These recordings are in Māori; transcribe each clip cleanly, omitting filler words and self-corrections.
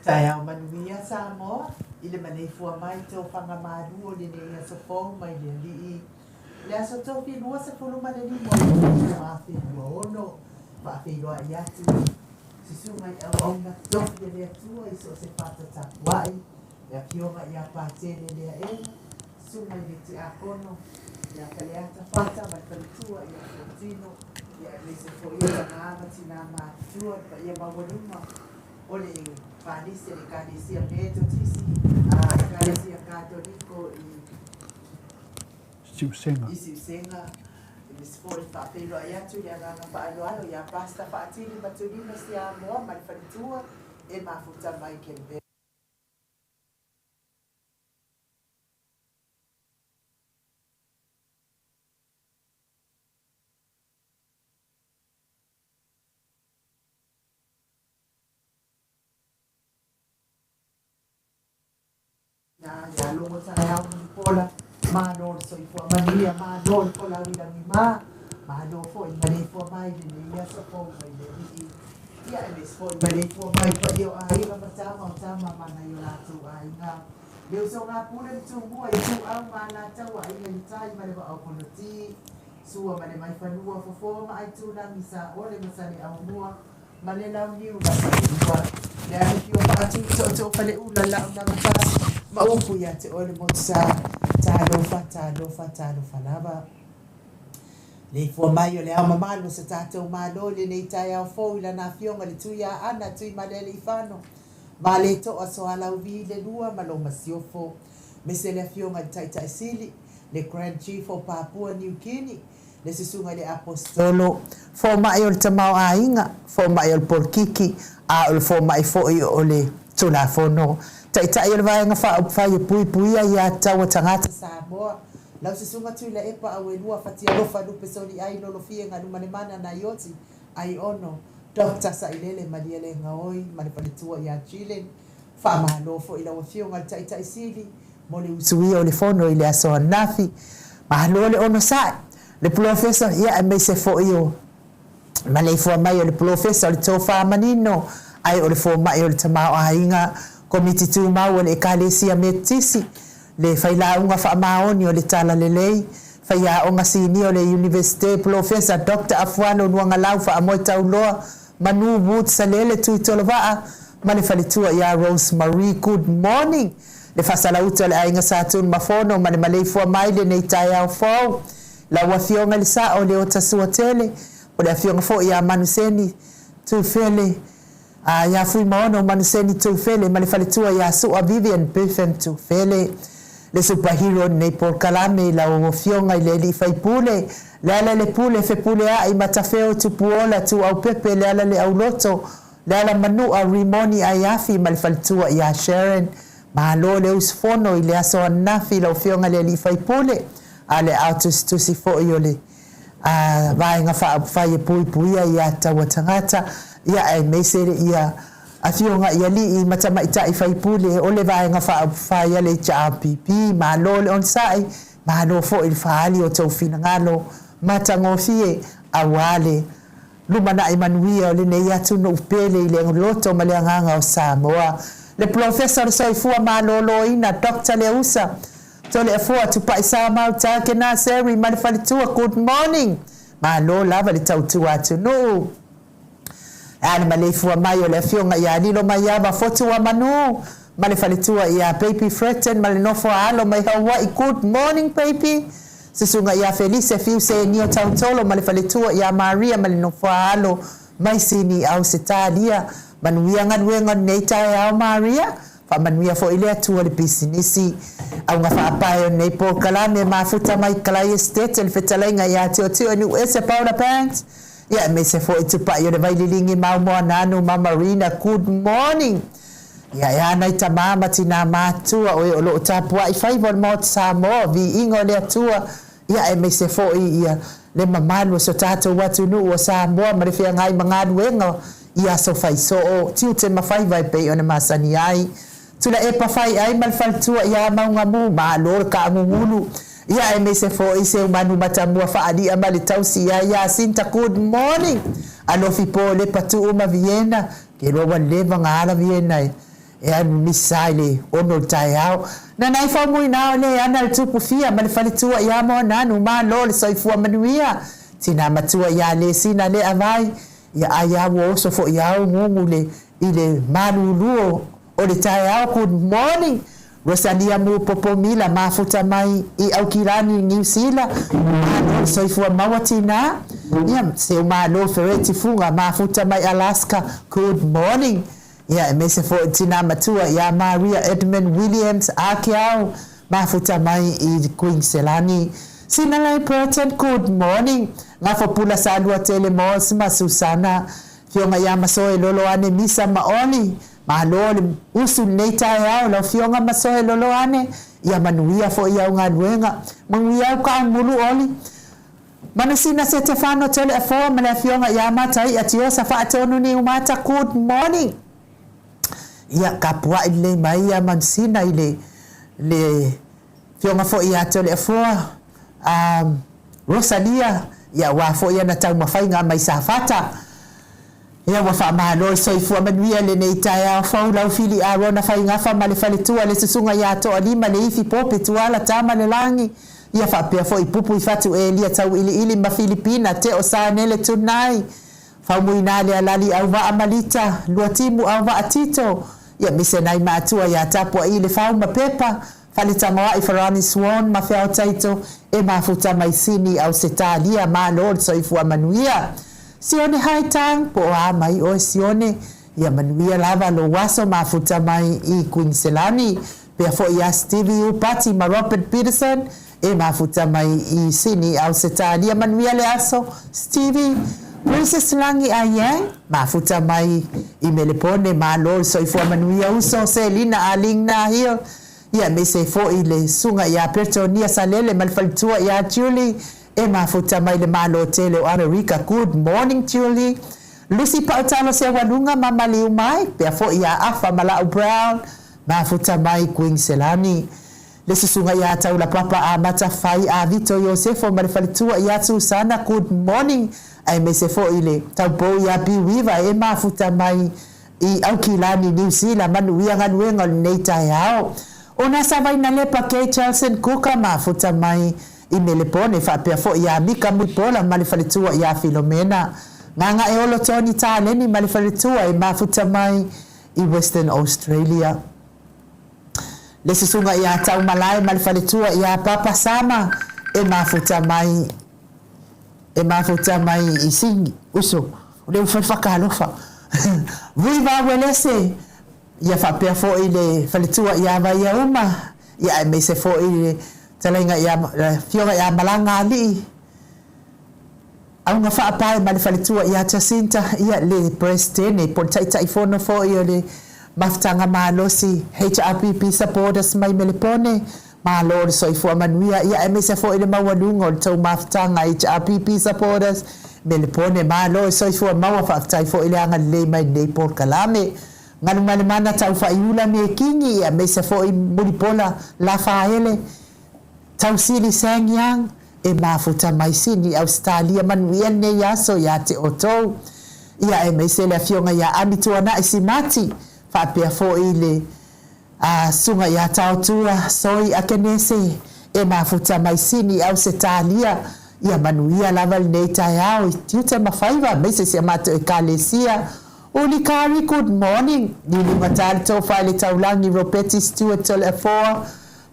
Tayang manuia sa mo, ile manay fua mai tau whangamadu o lene ia sa fong mai le li. Lea so tau whilua sa pulu manani mo, mawhilua ono, mawhilua iatu. Sisu mai au na tofi lea tua iso se pata tapuai, lea pionga ia pātene lea ena, su mai le te akono, lea kaleata pata mai kalitua ia kotino, ia lese fo ia ngāma tina mātua, pa ia mawaruma, ole Paris le Cadesia Metodist, a Cadesia Católico Siu Senga. Siu Senga, eles foram para pelo ayatu ya nganga pa alo ya pasta pa atili batulina sia mo mal fanitua e mafuta mai kembe. Ya lungo sa ayaw ng pola, manol so ipo mania, manol pola wila mima, manol po, imali po may diniya sa po, may diniya. Ya, ilis po, imali po may padiyo ay, mamasama, manayo nato ay nga. Diyo so nga po lang sumo, ay suang manatawa, ay nalitay, maniba ako nuti, suwa manimay panua, fufoma ay tulang isa, ole masani ang mua, manilaw niyo, masaniwa. Dahil yung paatito, ito pala ulala ang namatas, maupu ya te ole mo sa talofa lava le fo mai le ama malo sa tatou malo le nei tai au fo ila na fionga le tuia ana tui malele ifano male to aso ala uvi le lua malo masiofo mese le fionga tai tai sili le Grand Chief of Papua New Guinea le sisunga le apostolo fo mai o tamau ainga fo mai o porkiki a o fo mai fo i ole tula fono tai ele vai nga fa pui ia tawa tangata sa boa lau se sunga tu le epa awe lua fatia lofa du pesoni ai lolo fie nga lumane mana na yoti ai ono Dr. sa ilele maliele ngaoi manipalitua ya Chile fa malofo ila wafio nga tai sili mole usuia ole fono ile aso nafi malole ono sa le professor ia me se fo io male fo mai le professor le tofa manino ai ole fo mai ole tamao ainga komiti tu mau le Cadesia Metodist le faila unga fa maoni o le tala lelei faia onga sini o le University Professor Dr. Afuano nuanga lau fa amoi tauloa manu wood salele tu tolova male falitua ya Rosemary good morning le fasala uto le ainga satun mafono male male fo mai le nei taya fo la wafionga le sa o le otasua tele o le afionga fo ya manuseni tu fele ya fui maono manuseni tu fele malifalitua ya su Vivian Biffen tu fele le superhero nei por kalame la o fionga ile li fai pule la le pule fe pule a i matafeo tu puola tu au pepe le au loto la manu a rimoni ayafi malifalitua ya Sharon malo le usfono ile aso nafi la fionga le li fai pule ale autos tu si fo yole vai nga fa pui ya tawatangata ia ai mesere ia afionga ia li i matama ita i faipule o le vai nga fa ia le chapp malo le on sai malo fo il faali o tau fina ngalo matango fie awale lumana Emmanuel le ne ia tu no pele ile loto male nganga o Samoa le professor soifua malo loina Dr. Leusa tole afua tu paisa mauta ke na seri manifalitua good morning malo lava le tau tu atu no ana malefu mai o le fionga ya lilo mai ava fotu wa manu Male faletua ia Baby Fretten, male nofo alo mai Hawaii. Good morning, baby. Sisunga ia Felice fiu se nio tautolo, male faletua ia Maria, male nofo alo mai sini au setalia. Manuia ngadwenga neita au Maria. Fa manuia fo ile atua le bisinisi. Au nga whaapae o nei po kalame mafuta mai kalai estate le whetalenga ia teo ni uese Paula Banks. Ia me se fo itupa i o le vaililingi mau moa nanu ma Marina. Good morning. Ia nai ta mama tina matua o lo tapua i fai vol mot Samoa vi ingo le atua. Ia me se fo ia le mamanu so tato watu nu o Samoa ma le fia ngai mangadu engo. Ia so fai so o tiu te mawhai vai pe o ne masani ai. Tula e pa fai ai mal faltua ia maunga mu ma lor ka ngulu. Ia me se fo i se umanu matamua fa adi amali tausi ia Sinta. Good morning. Alofi po le patu uma Vienna. Ke lo wa leva ngala Vienna. E anu misaile ono taiao. Na nai fa mui na le ana tupu fia mal faltua ia mo nanu ma lor soifua manuia. Tina matua ia le sina le avai. Ia aya wo so fo ia ngule ile manu luo o le taiao. Good morning. Rosania mu popomila mafuta mai i au kirani New Zealand. Ano soifua mawatina. Ia se umalo fereti funga mafuta mai Alaska. Good morning. Ia me se fo tina matua ia Maria Edmund Williams akiao mafuta mai i Queenselani. Sinalai Burton. Good morning. Ngafo pula sa alua telemos ma Susana. Fionga ia masoe lolo ane misa maoli. Malole usu neita yao la fionga masoe lolo ane ia manuia fo ia unga duenga manuia ka mulu oli manasina se Stefano tele afo mala fionga ia mata ia tiosa fa tonu ni umata. Good morning. Ia kapua ile mai ia mansina ile le fionga fo ia tele afo Rosalia ia wa fo ia na tau mafainga mai safata. Ia wa fa malo soifua manuia le neita ya fa lau fili arona fa ingafa male faletua le susunga ya to alima le ifi pope tuala tama le langi. Ia fa pe fo ipupu ifatu elia tau ili ma Filipina te osanele tunai. Fa muinale alali au va amalita luatimu au va atito. Ia mise nai matua ya tapua ile fa uma pepa fale tamawa ifarani swan ma feo taito e mafuta maisini au setalia ma lord soifua manuia. Sione haitang po mai o sione ia manuia lava lo waso mafuta mai i Queenselani pe fo ia Stevie Upati ma Robert Peterson e mafuta mai i sini au setalia manuia le aso Stevie Princess Langi ayang mafuta mai i Melepone ma lol soifua manuia uso Selina Alingna hiyo ia me se fo i le sunga ia Pertonia Salele malfaltua ia Julie e mafuta mai le malo tele o America. Good morning, Julie. Lucy Pautano se wanunga mama liu mai pe fo ia afa mala Brown mafuta mai Queenselani. Le susunga ia taula papa a mata fai a Vito Yosefo malfaltua ia Susana. Good morning. Ai me se fo ile taupo ia Biwiva e mafuta mai i Aukilani New Zealand manuia nganuenga neita yao. Ona savai na lepa ke Charleston Kuka mafuta mai i Melepone fa pe fo ia Mika Mupola malifaletua ia Filomena. Nganga e olo Tony Taleni malifaletua i mafuta mai i Western Australia. Le susunga ia tau malai malifaletua ia Papa Sama e mafuta mai i Singi uso le ufalfakalofa. Viva welese ia fa pe fo ile faletua ia vai uma ia me se fo ile talenga ia fionga ia malanga ali au nga fa pa ma le faletua ia Jacinta ia le Preston por taita ifono fo ia le maftanga malosi HRPP supporters mai Melepone ma lord so ifo manuia ia me se fo ile mawalungo to maftanga HRPP supporters Melepone ma lord so ifo mawa fa fo ile anga le mai nei por kalame nganu mana tau fa iula me kingi ia me se fo i Mulipola la faele tausili sangyang e mafuta maisini Australia manuia ne yaso ya te oto ia e me se la fionga ya amituana isimati fa pe fo ile sunga ya tautua soi akenese e mafuta maisini Australia ia manuia lava neita yao tiuta mafaiva me se amatu e kalesia Ulikari, good morning. Nili matali tofa ili taulangi Ropeti Stewart tole afoa.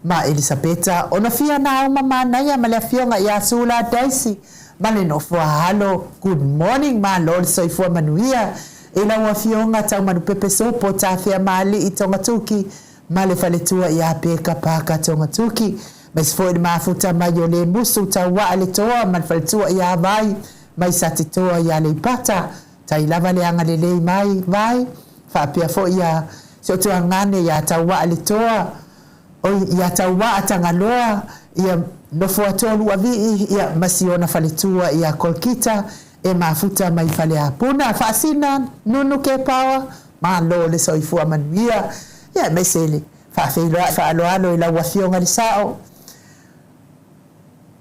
Ma Elisabeta, onafia na mama na ya malafionga ya sula daisi. Male no fua halo, good morning ma lord soifua manuia. Ila wafionga tau manupepe sopo tafia mali itonga tuki. Male faletua ya peka paka tonga tuki. Mesfoid mafuta mayole musu tawa alitoa malfaletua ya vai. Maisatitoa ya leipata. Tailava le anga lelei mai vai. Fapia fo ya sotu angane ya tawa alitoa. O ya tawa atangaloa ya nofo atolu avi ya masiona faletua ya kolkita e mafuta maifale apuna fasina nunu ke pawa ma lo le soifua manuia ya mesele fa alo ila wafionga lisao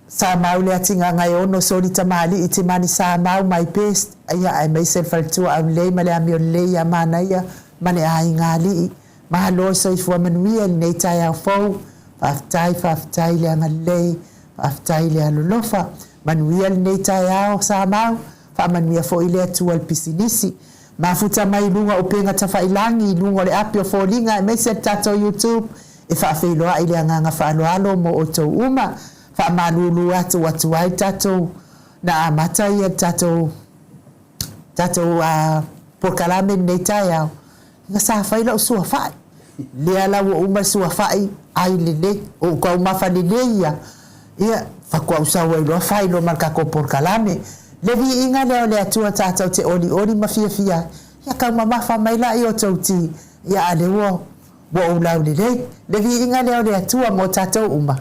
sa maule atinga ngayono solita mali itimani sa mau my best ya ai mesele faletua amle male amiole ya mana ya mane ai ngali ma lo soifua manuia neita ya fo faftai le ngalei aftai le alolofa manuia neita ya sa mau fa manuia fo ile tu al pisinisi mafuta mai lunga upenga tafailangi lunga le apio fo linga mese tato YouTube e fa feiloa ile nganga fa alo mo oto uma fa malulu watu ai tato na amata ya tato por kalame neita ya ngasa faila usua fa le ala wo uma sua fai ai le o ka uma fa le ya ia fakwa usawa ilo failo marka ko por kalame levi inga le atua tata te oli mafia ya ka mama fa maila io tauti ya alewo wo ulauli levi inga le atua mo tata uma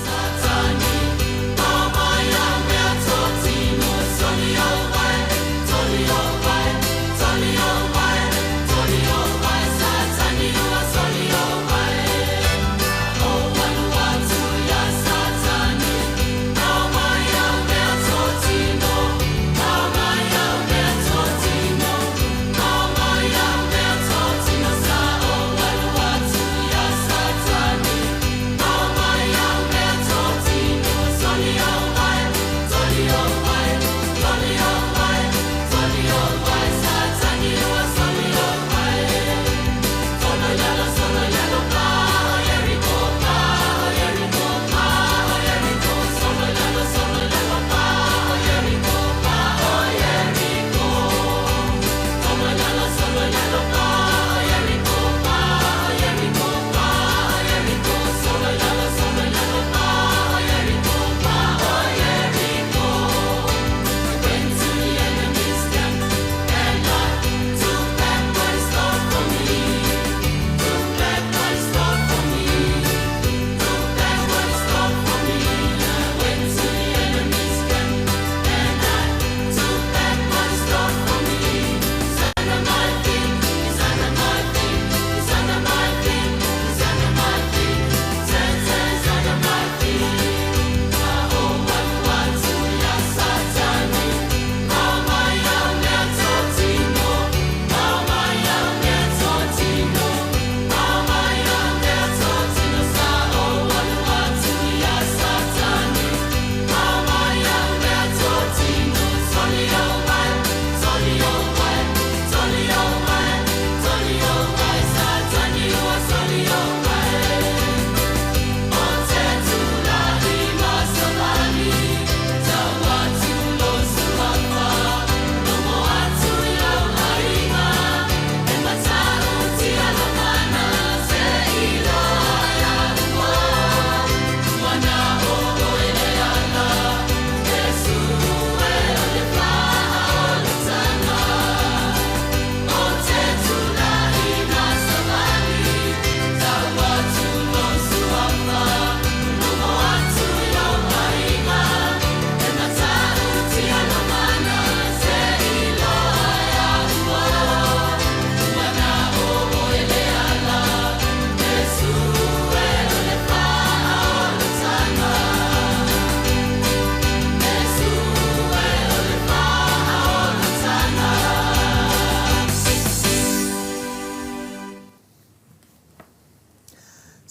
Satani,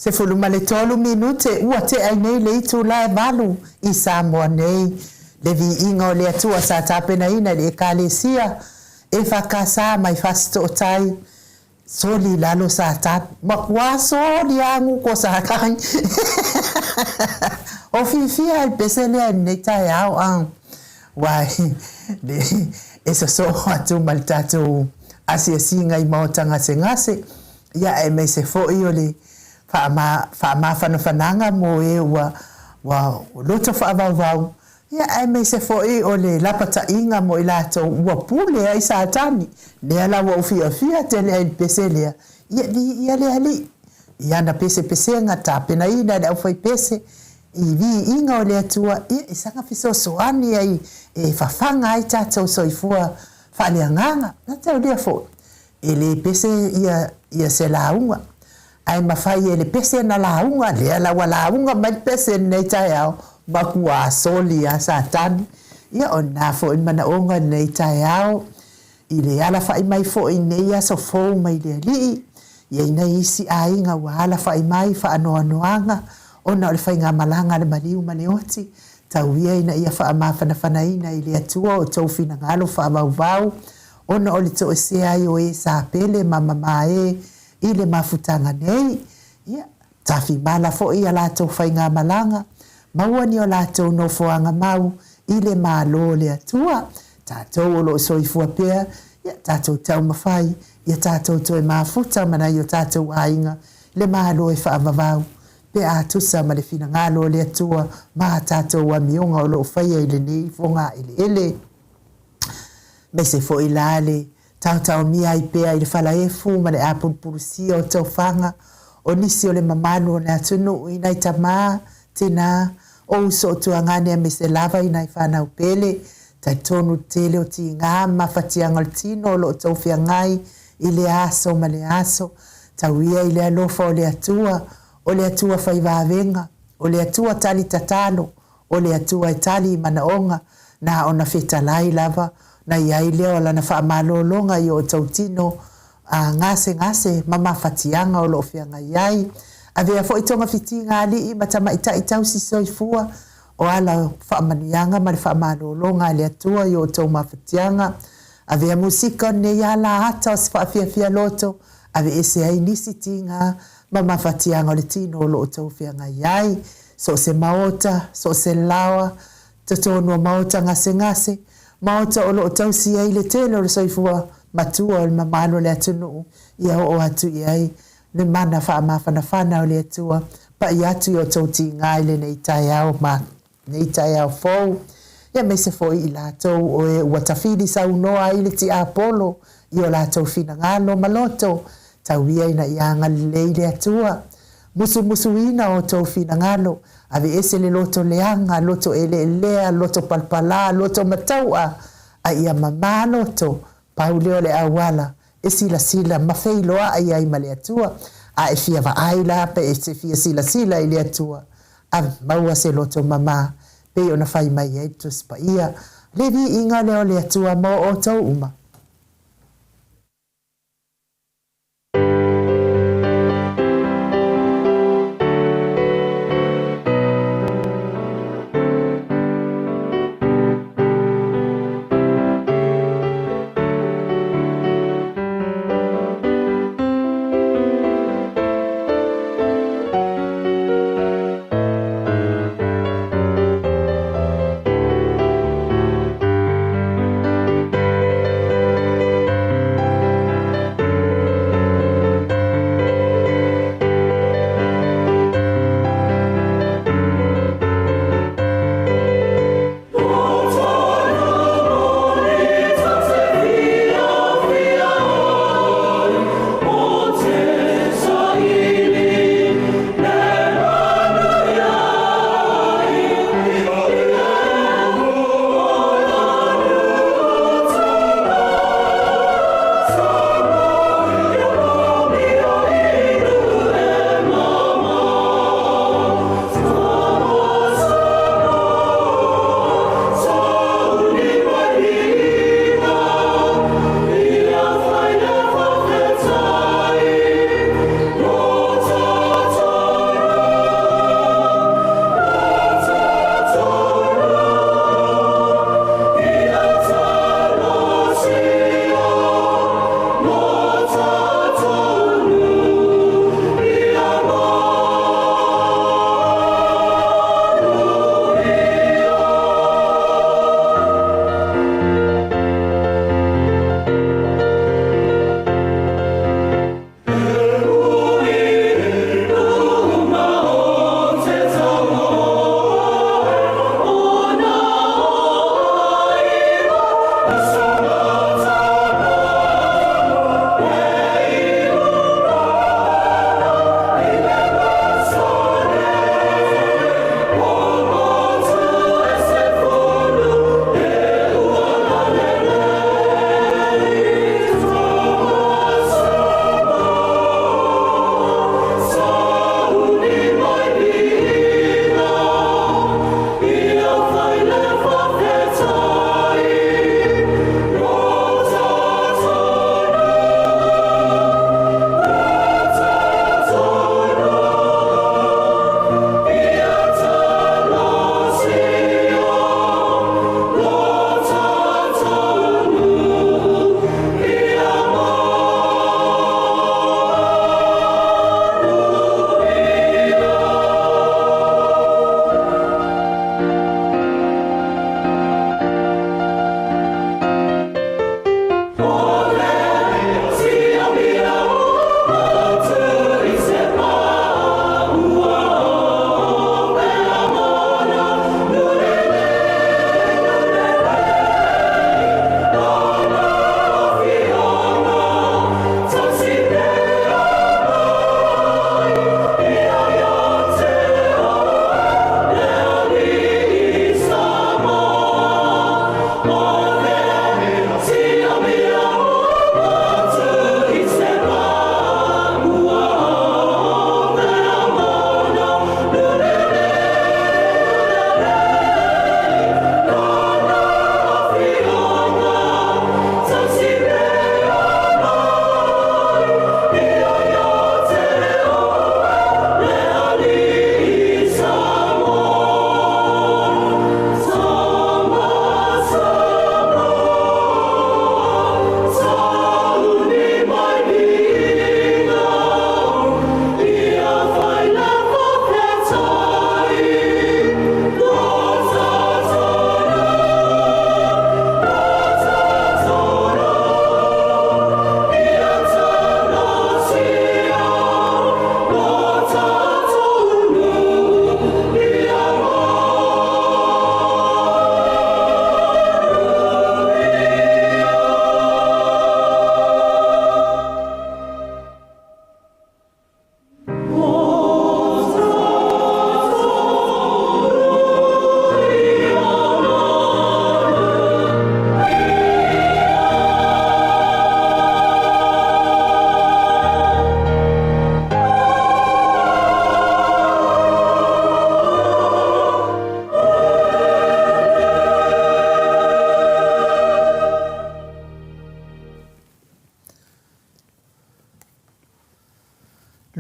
Se fulu ma le tolu minute ua te ai nei le itu la valu I Samoa nei. Le vi inga o le atua sa tapena ina le ekalesia e whakasa mai fasto tai. Soli lalo sa tap. Makwa soli angu ko sa kai. O fifia il pesele nei tai au ang. Wai, esa so atu maltatu asia singa I maotanga se ngase. Ia e me se fo I o le wha whananga mo e wa loto whaavau. Ia e me se fo I o le lapata inga mo I lato ua pule ai sa atani. Nea la wa ufia fia te lea in peselea. Ia le ali. Ia na pese nga tapena ina le au fai pese. I vi inga o le atua. Ia isanga fiso soani ai. E whawhanga ai tātou soifua whaaleanganga. Na tau lea fo. E le pese ia se launga. Ai mawhai e le pese na launga. Lea lawa launga mai pese nei tai au. Makua soli a satani. Ia o nā fo in mana onga nei tai au. I le ala whai mai fo i nei aso fōu mai le alii. Ia ina isi a inga wa ala whai mai wha anoa noanga. Ona o le whai ngā malanga le maliu mane oti. Tau ia ina ia wha amawhana whanaina I le atua o tau fina ngalo wha amau. Ona o le to e se ai o e sa pele mama mae I le mafutanga nei. Ia, tafi mala fo I a lato whai ngā malanga. Maua ni o lato no foanga mau I le malo le atua. Tātou o lo soifua pea. Ia tātou tau mawhai. Ia tātou toe mafuta mana I o tātou ainga. Le malo e wha amavau. Pe atusa ma le fina ngalo le atua. Ma tātou wa mionga o lo whaia I le nei fonga ele. Me se fo I lale. Tau mia I pea I le whalaefu ma le apun purusia o tau whanga. O nisi o le mamano le atunu I nai tamā, tina, o uso o tuangane me se lava I nai whanau pele. Tai tonu tele o ti ngā mawhatianga le tino o lo o tau whiangai I le aso ma le aso. Tau ia I le alofa o le atua whaivavenga, o le atua tali tatalo, o le atua I tali manaonga, na ona whetalai lava, na iai leo lana whaamalolonga I o tautino, a ngase mama whatianga o lo whianga iai. A vea fo I tonga whiti ngā li I matama ita I tau si soifua, o ala whaamanuianga ma le whaamalolonga le atua I o tau mawhatianga. A vea musika ne iala ata o se whaafia loto, a vea ese ai nisi tinga, mama whatianga o le tino o lo o tau whianga iai. So se maota, so se lawa, tatono maota ngase, maota o lo o tau si ai le tele o le soifua matua o le mamalo le atunu ia o atu iai. Le mana whaamawhana o le atua, pa I atu I o tau ti ngai le nei tai au ma, nei tai au fōu. Ia me se fo I lātou o e watawhiri sa unoa I le ti Apollo, I o lātou fina ngalo maloto, tau ia ina ianga lei le atua. Musu ina o tau fina ngalo, ave ese le loto leanga, loto lea, loto palpala, loto mataua, a ia mama loto, pauleo le awala, e sila, mawheiloa a ia ima le atua, a e fia wa aila, pe e se fia sila I le atua, a maua se loto mama, pe ona whai mai e tus pa ia, levi inga leo le atua mo o tau uma.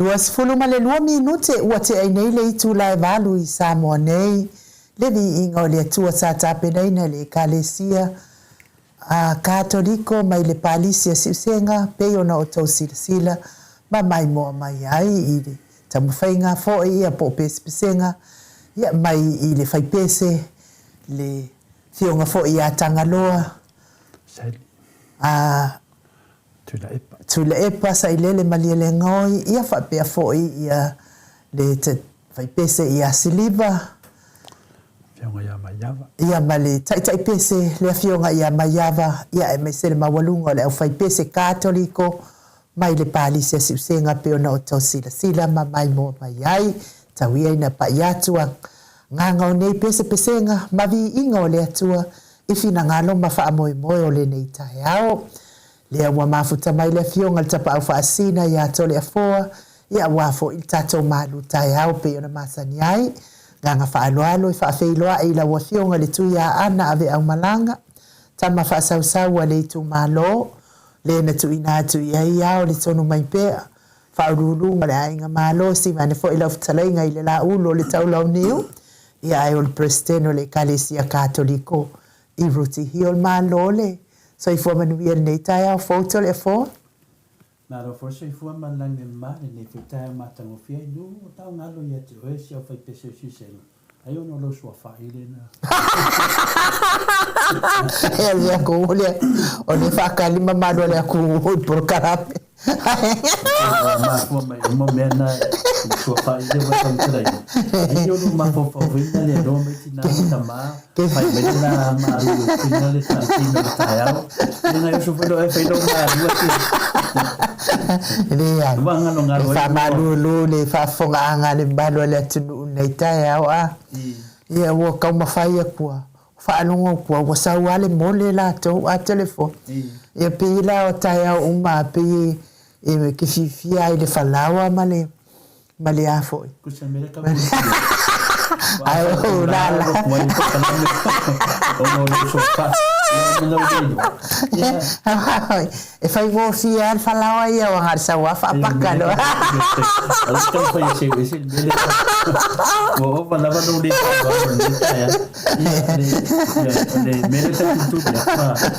2 ma le 2 minute ua te ai nei le itu la valu I Samoa nei le ni inga o le atua sa tape nei na le kalesia a katoliko mai le palisia siusenga pe ona o tau sila ma mai mo mai ai I le tamu whainga fo ia po pesenga ia mai I le whaipese le fionga fo ia tangaloa a tula epa sa ilele maliele ngoi ia whapea fo ia le te whaipese ia siliva ia male tai pese le fionga ia maiava ia me se le mawalunga le fai pese katoliko mai le palisia siusenga pe ona o tau sila ma mai mo mai ai tawia ina pa iatua nganga o nei pese pesenga mavi inga o le atua ifina ngalo ma fa moe o le nei tai ao le wa mafuta mai le fionga le tapa au fa asina ia tole afoa ia wafo il tato malu tai ao pe ona masani ai nganga whaaloalo I whaafeiloa I la wafionga le tuia ana ave au malanga. Tama whaasausaua le tu malo. Le na tuina atu I au le tonu mai pea. Whaurulunga le ainga malo si mane fo ila ufutalainga I le la ulo le taulau niu. Ia ai o le presteno le kalesia katoliko. I ruti hiol malo le. So I fua manuia nei tai au foto le fo. Naro forse fua malange mare ne fitai matango fia no tau ngalo ia te oe si au fai pese si selo. Ai ono lo sua faile na. E lia ko ole o le fakali mama do le ku por karape. Ma fua mai mo mena sua faile wa tau trai. Ai ono ma fo fo vina le do me tina tama. Fai mena ma lu tina le tantino tayao. Ina yo so fo e fai do ma Ria. Fa malulu le fa fonga anga le balo le tunu nei tai au a. Ia wo ka ma fai kwa. Fa alongo kwa wo sa wale mole la to a telefon. Ia pila o tai au uma pe e ke fifia ile falawa male afo. Kusa mele ka. Ai o la. O no le sofa. E fai go fia falawa ia wa har sa wa fa pakalo. Alas kan fai se ese bele. Wo fa lava no le ya. Le mele ta tu ya.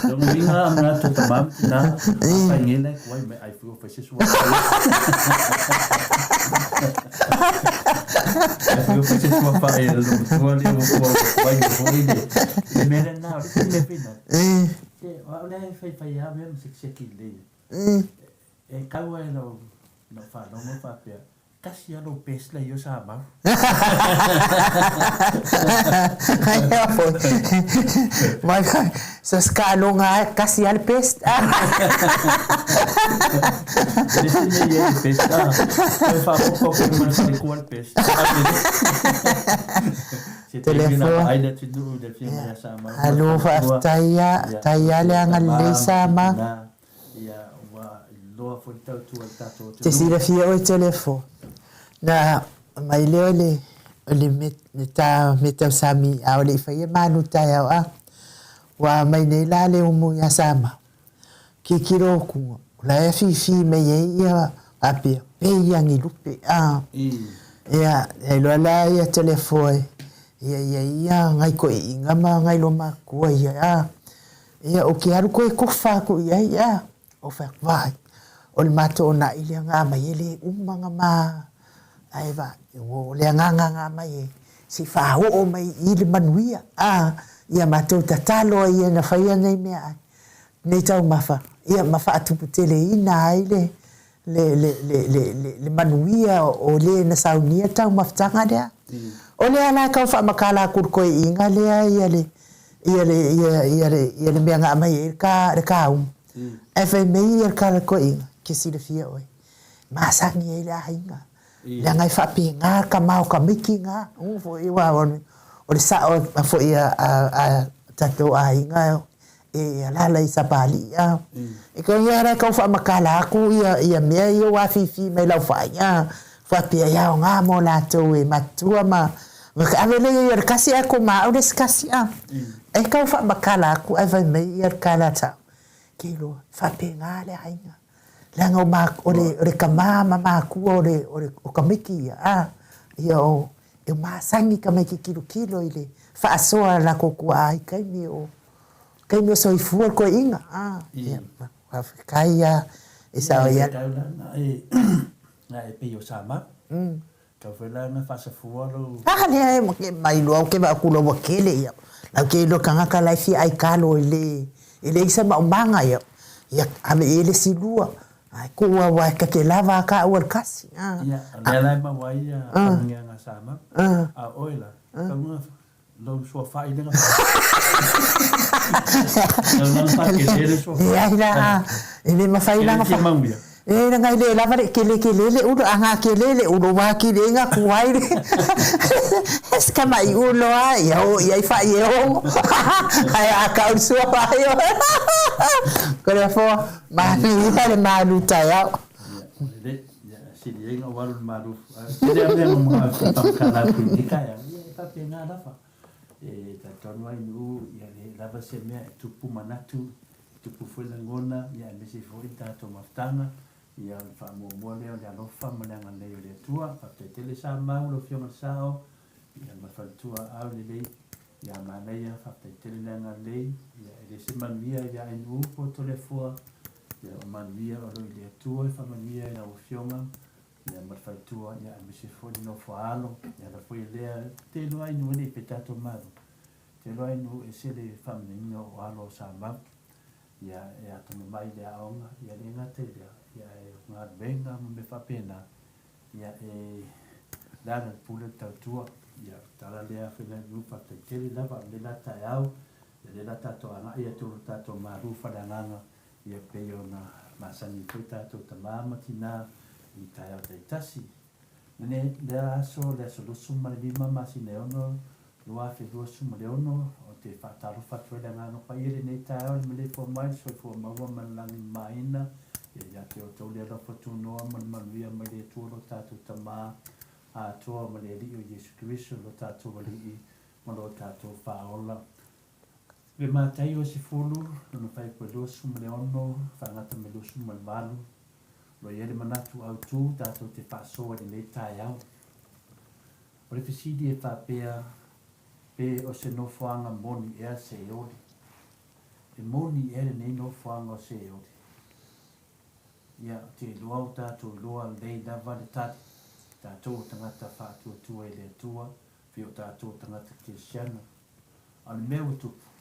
No vinga amna tu tamam na. Fa ngene ko me ai fu fa se su. Ai fu fa se su fa e lo tu ali wo vai foi mele na le pina. Olha fai a mesmo se aquilo é cabo é não faz não papel casi no pes la yo sama mas se escalou nga casi al pes esse meio é pes eu faço pouco mais de qual pes telefon alo fa taya le ngal sama te sira fia o telefon na mai le meta sami au le fai manu taya wa mai ne la le umu ya sama ki kiro ku la fi me ia ape pe yangi lupe ia lo la ya telefon ia ngai ko inga ma ngai lo ma ko ia o ki aru ko fa ko ia o fa vai o le mato na ile nga mai ele umanga ma ai va o le nga mai si fa o mai ile manuia ia mato tatalo ia na fa ia nei mea nei tau mafa ia mafa atu putele ina ile le manuia o le na saunia tau maftanga dia o le ala ka fa makala kur ko inga le ia le mea nga mai ka e fa mei ka ko inga ke si le fia oi masangi ile ainga le ngai fa pinga ka mau ka miki nga fo i wa o le sa o fo ia a tato ainga e ala la isa pali e ka ia ka fa makala ku ia mea ia wa fi me la fa ia fa pia ia nga mo la to e matua ma avele ia kasi aku ma o des kasi e ka fa makala ku ava me ia kala ta kilo fa pinga le ainga langa o le kamama makua o kamiki ia o masangi kamiki kilo i le faasoa la kokua ai kaimi o soifua ko inga ia kai e sa ia na e pe o sama ka fela na fa sa fua lo le mai lo ke ba kulo wa kele ia la ke lo kanga ka lai fi ai kalo ile isa ma manga ia ame ele silua ai ko wa ka ke lava ka o kasi ia le lai ma wai a nga sama a oila ka mo lo so fa ile nga no fa ke ele so ia ele ma fa ile nga fa e na ngai le lava ke le ulo anga ke le ulo wa ki le nga kuai es ka mai ulo ia fa yo ai a ka so fa yo ko le fo ma ni le malu ta ya si le nga walu malu le ame mo ta ka la ku ni ka ya ta pe nga da fa ta tonu ai nu ia le lava se me tu pu manatu tu pu fu la ngona ia me se fo ta to maftanga ia fa mo leo le alofa ma le ngale le tua fa te tele sa mau lo fiona sao ia ma fa tua au le ia ma nei fa te tele le ngale ia le se man via ia en u po to le fo ia man via o le tua fa man via ia o fiona ia ma fa tua ia me se fo no fo alo ia la fo le te lo ai no le petato malo te lo ai no e se le fa menino o alo sa ma ia to mai le aonga ia le ngate ia ngā venga me whapena ia lana pule tautua ia tala lea whina rupa te tele lava le lata e au le lata to anga ia tūru tato ma rufa le anganga ia peo na masani koe tato ta mamati nā i tai au te tasi nene le aso lusu ma le lima masi ne ono lua fe lusu ma le ono o te whataru whatue le anganga pa ire nei tai au me le fo mai so fo maua manlangi maina ia te o tau lea rafa tūnoa manuia ma le tuolo tātou tamā a toa ma le li o Yesu Christo lo tātou ali ma lo tātou whaola. Me mātai o se fulu, no whai koe luasu ma le ono, whangata me luasu ma le malu, lo iere manatu au tū tātou te whaasoa ni le tai au. O le fisidi e whapea pe o se no whaanga moni ea se eori. E moni ere nei no whaanga o se eori. Ia te loa o tātou loa lei lava le tati, tātou tangata whātua tua e le tua, pio tātou tangata Kirisiana. Ane mea o tupu.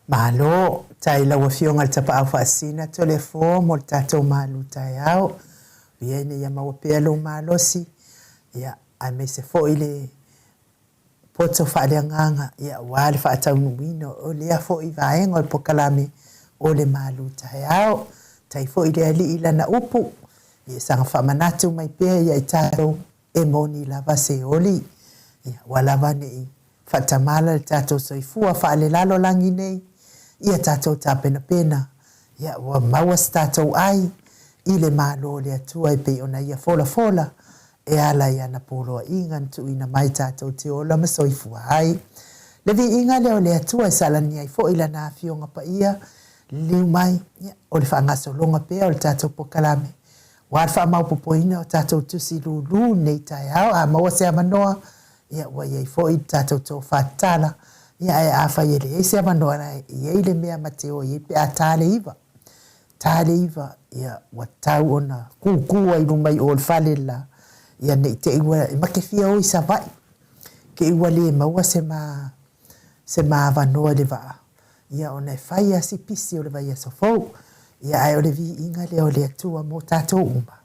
Malo, tai la wafionga tapa au faasina telefo mo tato malu tai au. Viene ya mawapea lo malosi. Ya, ame se fo ile poto whaare nganga. Ya, wale wha atau nuino. O lea fo i vaenga o pokalame o le malu tai au. Tai fo ile ali ila na upu. Ya, sanga whamanatu mai pea ya itato e moni lava se oli. Ya, walavane i whatamala le tato soifua whaale lalo langi nei. Ia tātou tā pena pena. Ia wa mawas tātou ai. Ile malo le atua e pei ona ia fola fola. E ala ia na poloa inga ntu ina mai tātou te ola masoifua ai. Levi inga leo le atua e salani ai fo ila na fionga pa ia. Liu mai. Ia o le whaangaso longa pea o le tātou pokalame. Wa alfa maupopoina o tātou tusi lulu nei tai au. A mawase a manoa. Ia wa iai fo i tātou tō whātala. Ia e awha i le eise amanoa na i le mea mateo i pe a tāle iwa. Tāle iwa, ia wa tau ona kukua i rumai o l'fale la. Ia nei te iwa, ma ke fia o i sa vai. Ke iwa le maua se ma avanoa le vaa. Ia ona e whai a si pisi o le vai a sofou. Ia ai o le vi inga le o le atua mo tātou uma.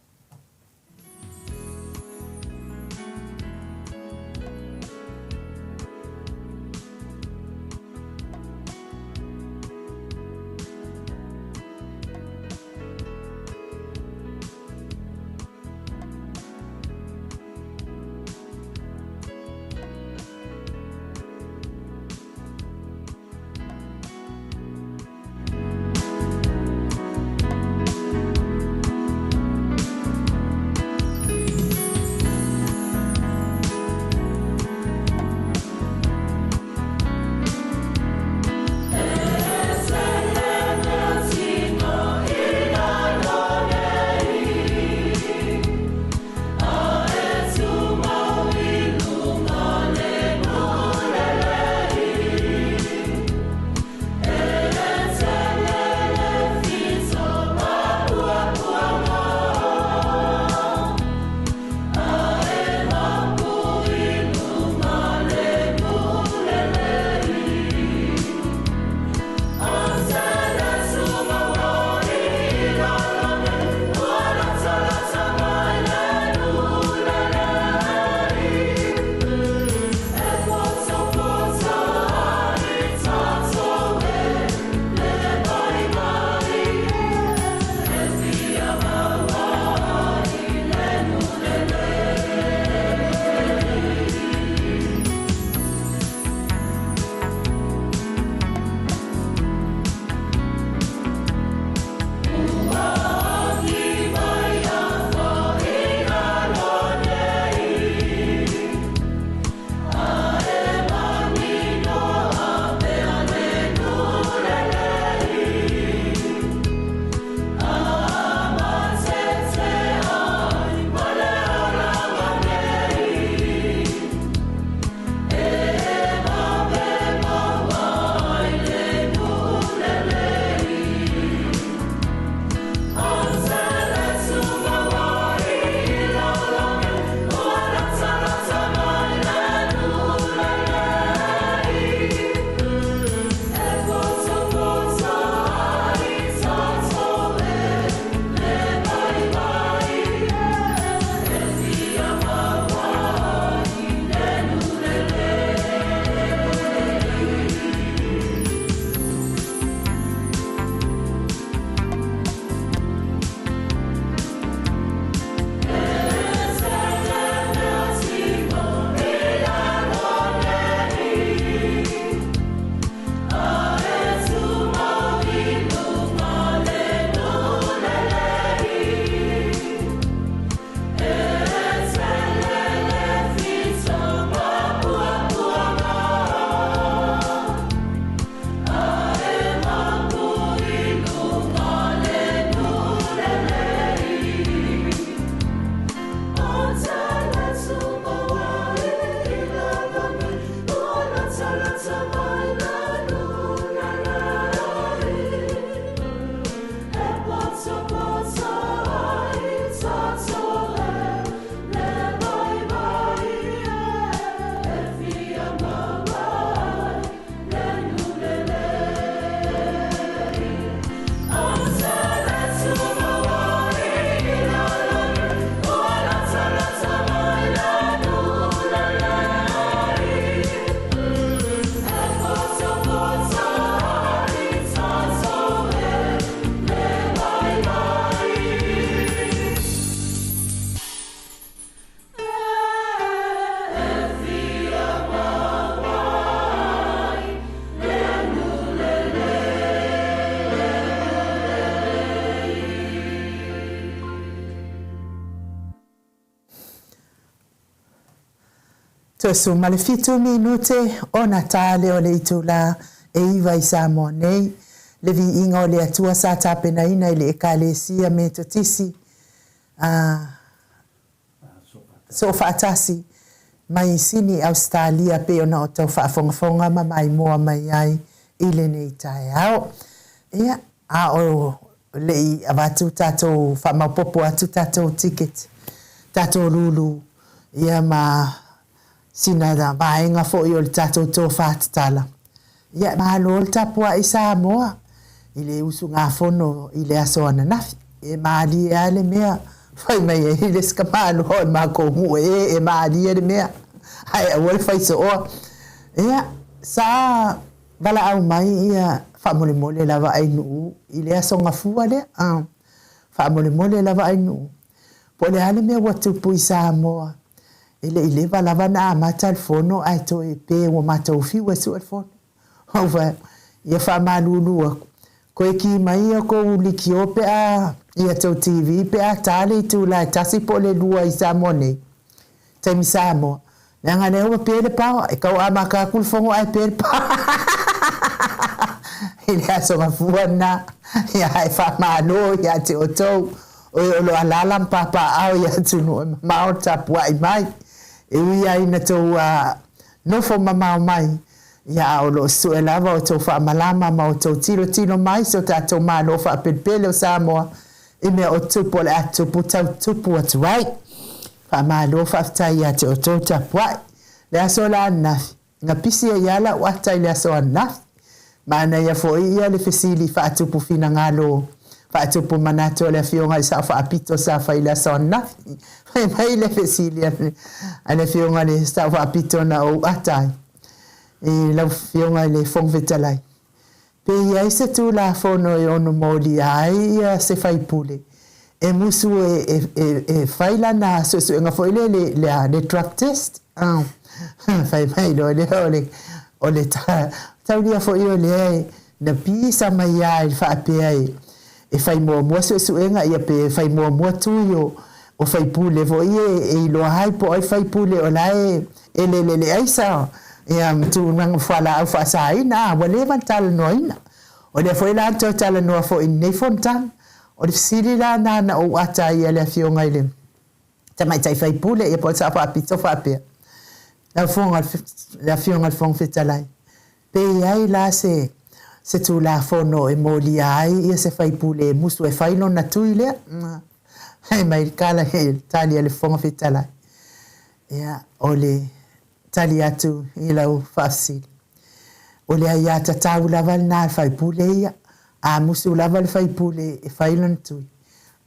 To suma le fitu minute o Natale o le itula e iwa i Samoa nei. Le vi inga o le atua sa tapena ina i le ekalesia me totisi. So fatasi mai sini Australia pe ona o tau whaafongafonga ma mai moa mai ai i le nei tae au. Ia, a o le i avatu tatou whamaupopo atu tatou ticket. Tatou lulu. Ia ma sina da vaenga fo i o le tatou tō whātatala. Ia ma lo le tapua i Samoa. I le usu ngā whono i le aso ananafi. E maali e ale mea. Whai mai e hile skamanu hoi mako ngu e maali e le mea. Hai a wale whai so oa. Ia sa wala au mai ia whamole mole lava ai nuu. I le aso ngafua le. Whamole mole lava ai nuu. Po le ale mea watupu i Samoa. Ile lava na amata fono ai to e pe o mata o fiu su al fono. Ova ia fa malulu ako. Ko e ki mai ko liki ope a ia to TV pe a tale tu la tasi po le lua i Samone. Te mi Samoa. Nanga ne o pe le pa e ka ama ka kul fongo ai pe pa. Ile aso mafuana ia ai fa malo ia te oto o lo alala papa au ia tunu ma o tapua i mai. E ui ai na tau nofo mamau mai. Ia o lo su e lava o tau whaamalama ma o tau tilo mai so tātou maa lo whaapelpele o Samoa. I mea o tupu le atupu tau tupu atu ai. Whaamaa lo whaafitai ate o tau tapuai. Le aso la anafi. Nga pisi e iala o atai le aso anafi. Maana ia fo ia le fesili whaatupu fina ngalo. Whaatupu manato le fionga i sa whaapito sa whaile aso anafi. Mai le fesili ane fionga le sa whaapito na o atai. E lau fionga le fongvetalai. Pe ia se tu la fono e ono moli ai ia se faipule. E musu e faila na so nga foile le drug test. Fai mai o le tau lia fo io le na pisa mai ai fa pe ai. E fai mo so nga ia pe fai mo tuyo o fai pule vo ie e lo hai po ai fai pule o lai e le aisa. Ia tu nang fala au fa sai na wale vantal noina o le foi la total no fo in nei fontan o le siri la na o ata ia le fionga ile tamai tai fai pule e po sa fa pizza fa pe la fionga fong fitalai pe ai la se tu la fono e moli ai ia se fai pule musu e fai no na tuile hai mai kala he talia le fonga fitalai ia ole tali atu i lau whaafsiri. O lea ia tatau lava na whai pule ia, a musu lava le whai pule e whailan tui.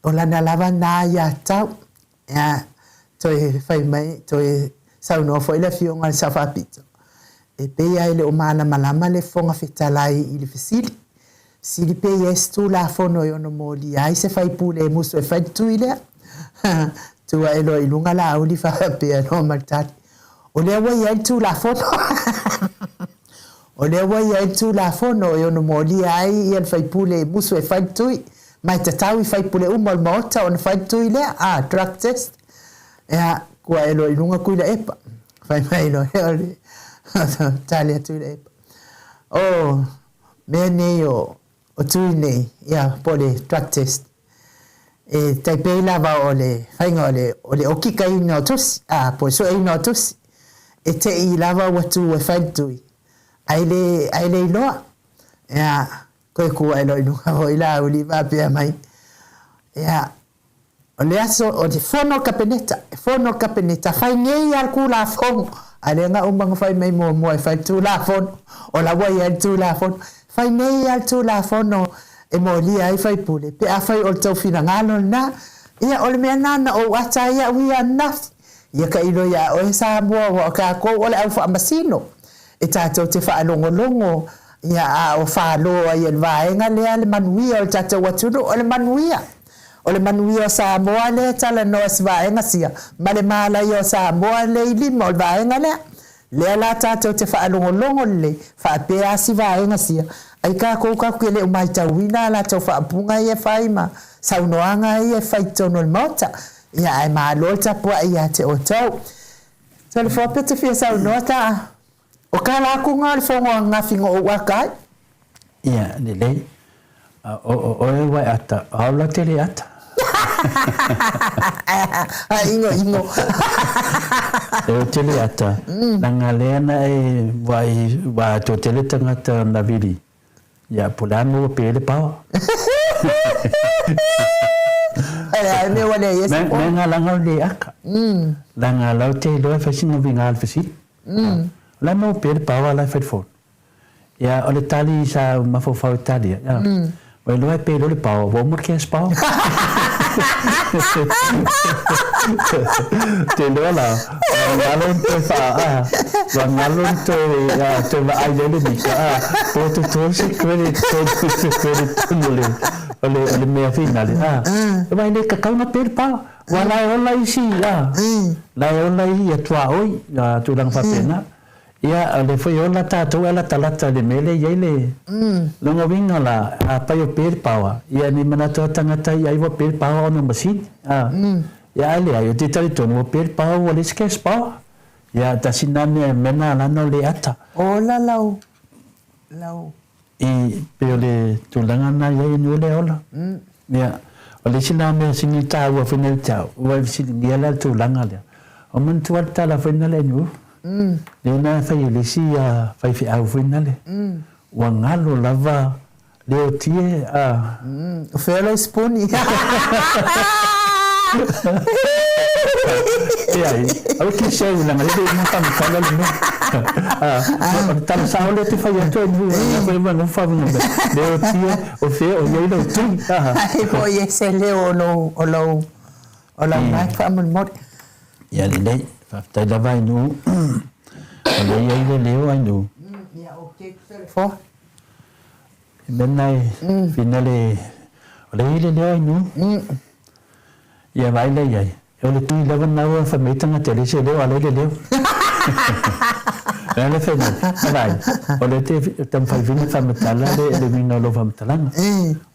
O lana lava na ia tau, toi whai mai, toi saunoa fo ila fionga le sa whaapito. E peia ele o maana malama le fonga fitalai i le fisili. Sili peia estu la fono i ono moli ai se whai pule e musu e whai tui lea. Tua elo i lunga la auli whaapea no martati. O lea wai ai tu la fono. O lea wai ai tu la fono e ono moli ai i al fai pule musu e fai tui. Mai tatau i fai pule umal maota on fai tui lea. Drug test. Ea, kua elo i lunga kui la epa. Fai mai lo, talia tui la epa. O, mea nei o tui nei, ia, pole drug test. E taipei lava o le, whainga o le okika ina o tusi. Po so ina o tusi. E te i lava watu e whaitui. Aile i loa. Ia, koe kua e loi nunga hoi la uli vapia mai. Ia, o le aso, o te whono kapeneta. Whono kapeneta. Whai ngei al ku la whongo. Ale nga umbanga whai mai mua e whaitu la whono. O la wai al tu la whono. Whai ngei al tu la whono. E mo lia ai whai pule. Pe a whai o le tau whina ngalo na. Ia, o le mea nana o ata ia uia nafi. Ia ka ilo ia o e Samoa o ka ko o le au whaamasino. E tātou te whaalongolongo. Ia a o whaaloa i vaenga lea le manuia o le tātou watunu o le manuia. O le manuia o Samoa le tala noa si vaenga sia. Ma le malai o Samoa le i lima o le vaenga lea. Lea la tātou te whaalongolongo le whaapea si vaenga sia. Ai ka kouka ke le umai tauina la tau whaapunga i e whaima. Saunoanga i e whaitono le mota. Ia e maa lolta pua ia te o tau. Sa le fope te fia sa nota. O kala ku nga le fongo nga fingo o wakai. Ia, ni lei. O e wai ata, aula te le ata. Ingo. E o te le ata. Nanga leana e wai to te le tangata na viri. Ia, pulano o pele pao. Me wale yes. Menga langa le aka. Langa lau te loa fasinga vinga alfasi. La mo pele pao la fet fon. Ia, o le tali sa mafofau tali. Ia. Wai loa pele le pao, wo mo kes pao. Te loa la. Wangalon te faa. Wangalon te va aile le mika. Po te tose kwere tunule. Ole mea finale. Wai le kakau na pele pao. Wala ola isi. La ola i atua oi. Tulang papena. Ia, le foi ola tātou ala talata le mele iai le. Longa winga la, a pai o pere pawa. Ia ni manatua tangata i aiwa pere pawa ona masini. Ia ale ai, o te tari tonu o pere pawa o le skes pawa. Ia tasinane mena lana o le ata. Ola lau. I pe o le tulanga na iai ni o le ola. Ia, o le sina mea singi tā ua whinau tau. Ua visini ni ala tulanga lea. O mantua tala whinau le ni Lena fai le si fai fi au finale. Wa ngalo lava le o tie o felo sponi. Ai, au ki sei na ngale na tam kala le. Tam sa le te fai to ni na no fa no. Le o tie o fe o ye lo tu. Ai po ye se le o lo mai fa mon Ya le tai la vai nu. Ale ia le leo ai nu. Ia o ke fo. Menai finale. Ale ile leo ai nu. Ia vai le ia. Eu le tu leva na o fa metanga te le se leo ale le leo. Ale fe vai. Ole te tam fai vinga fa metala le vinga lo fa metala.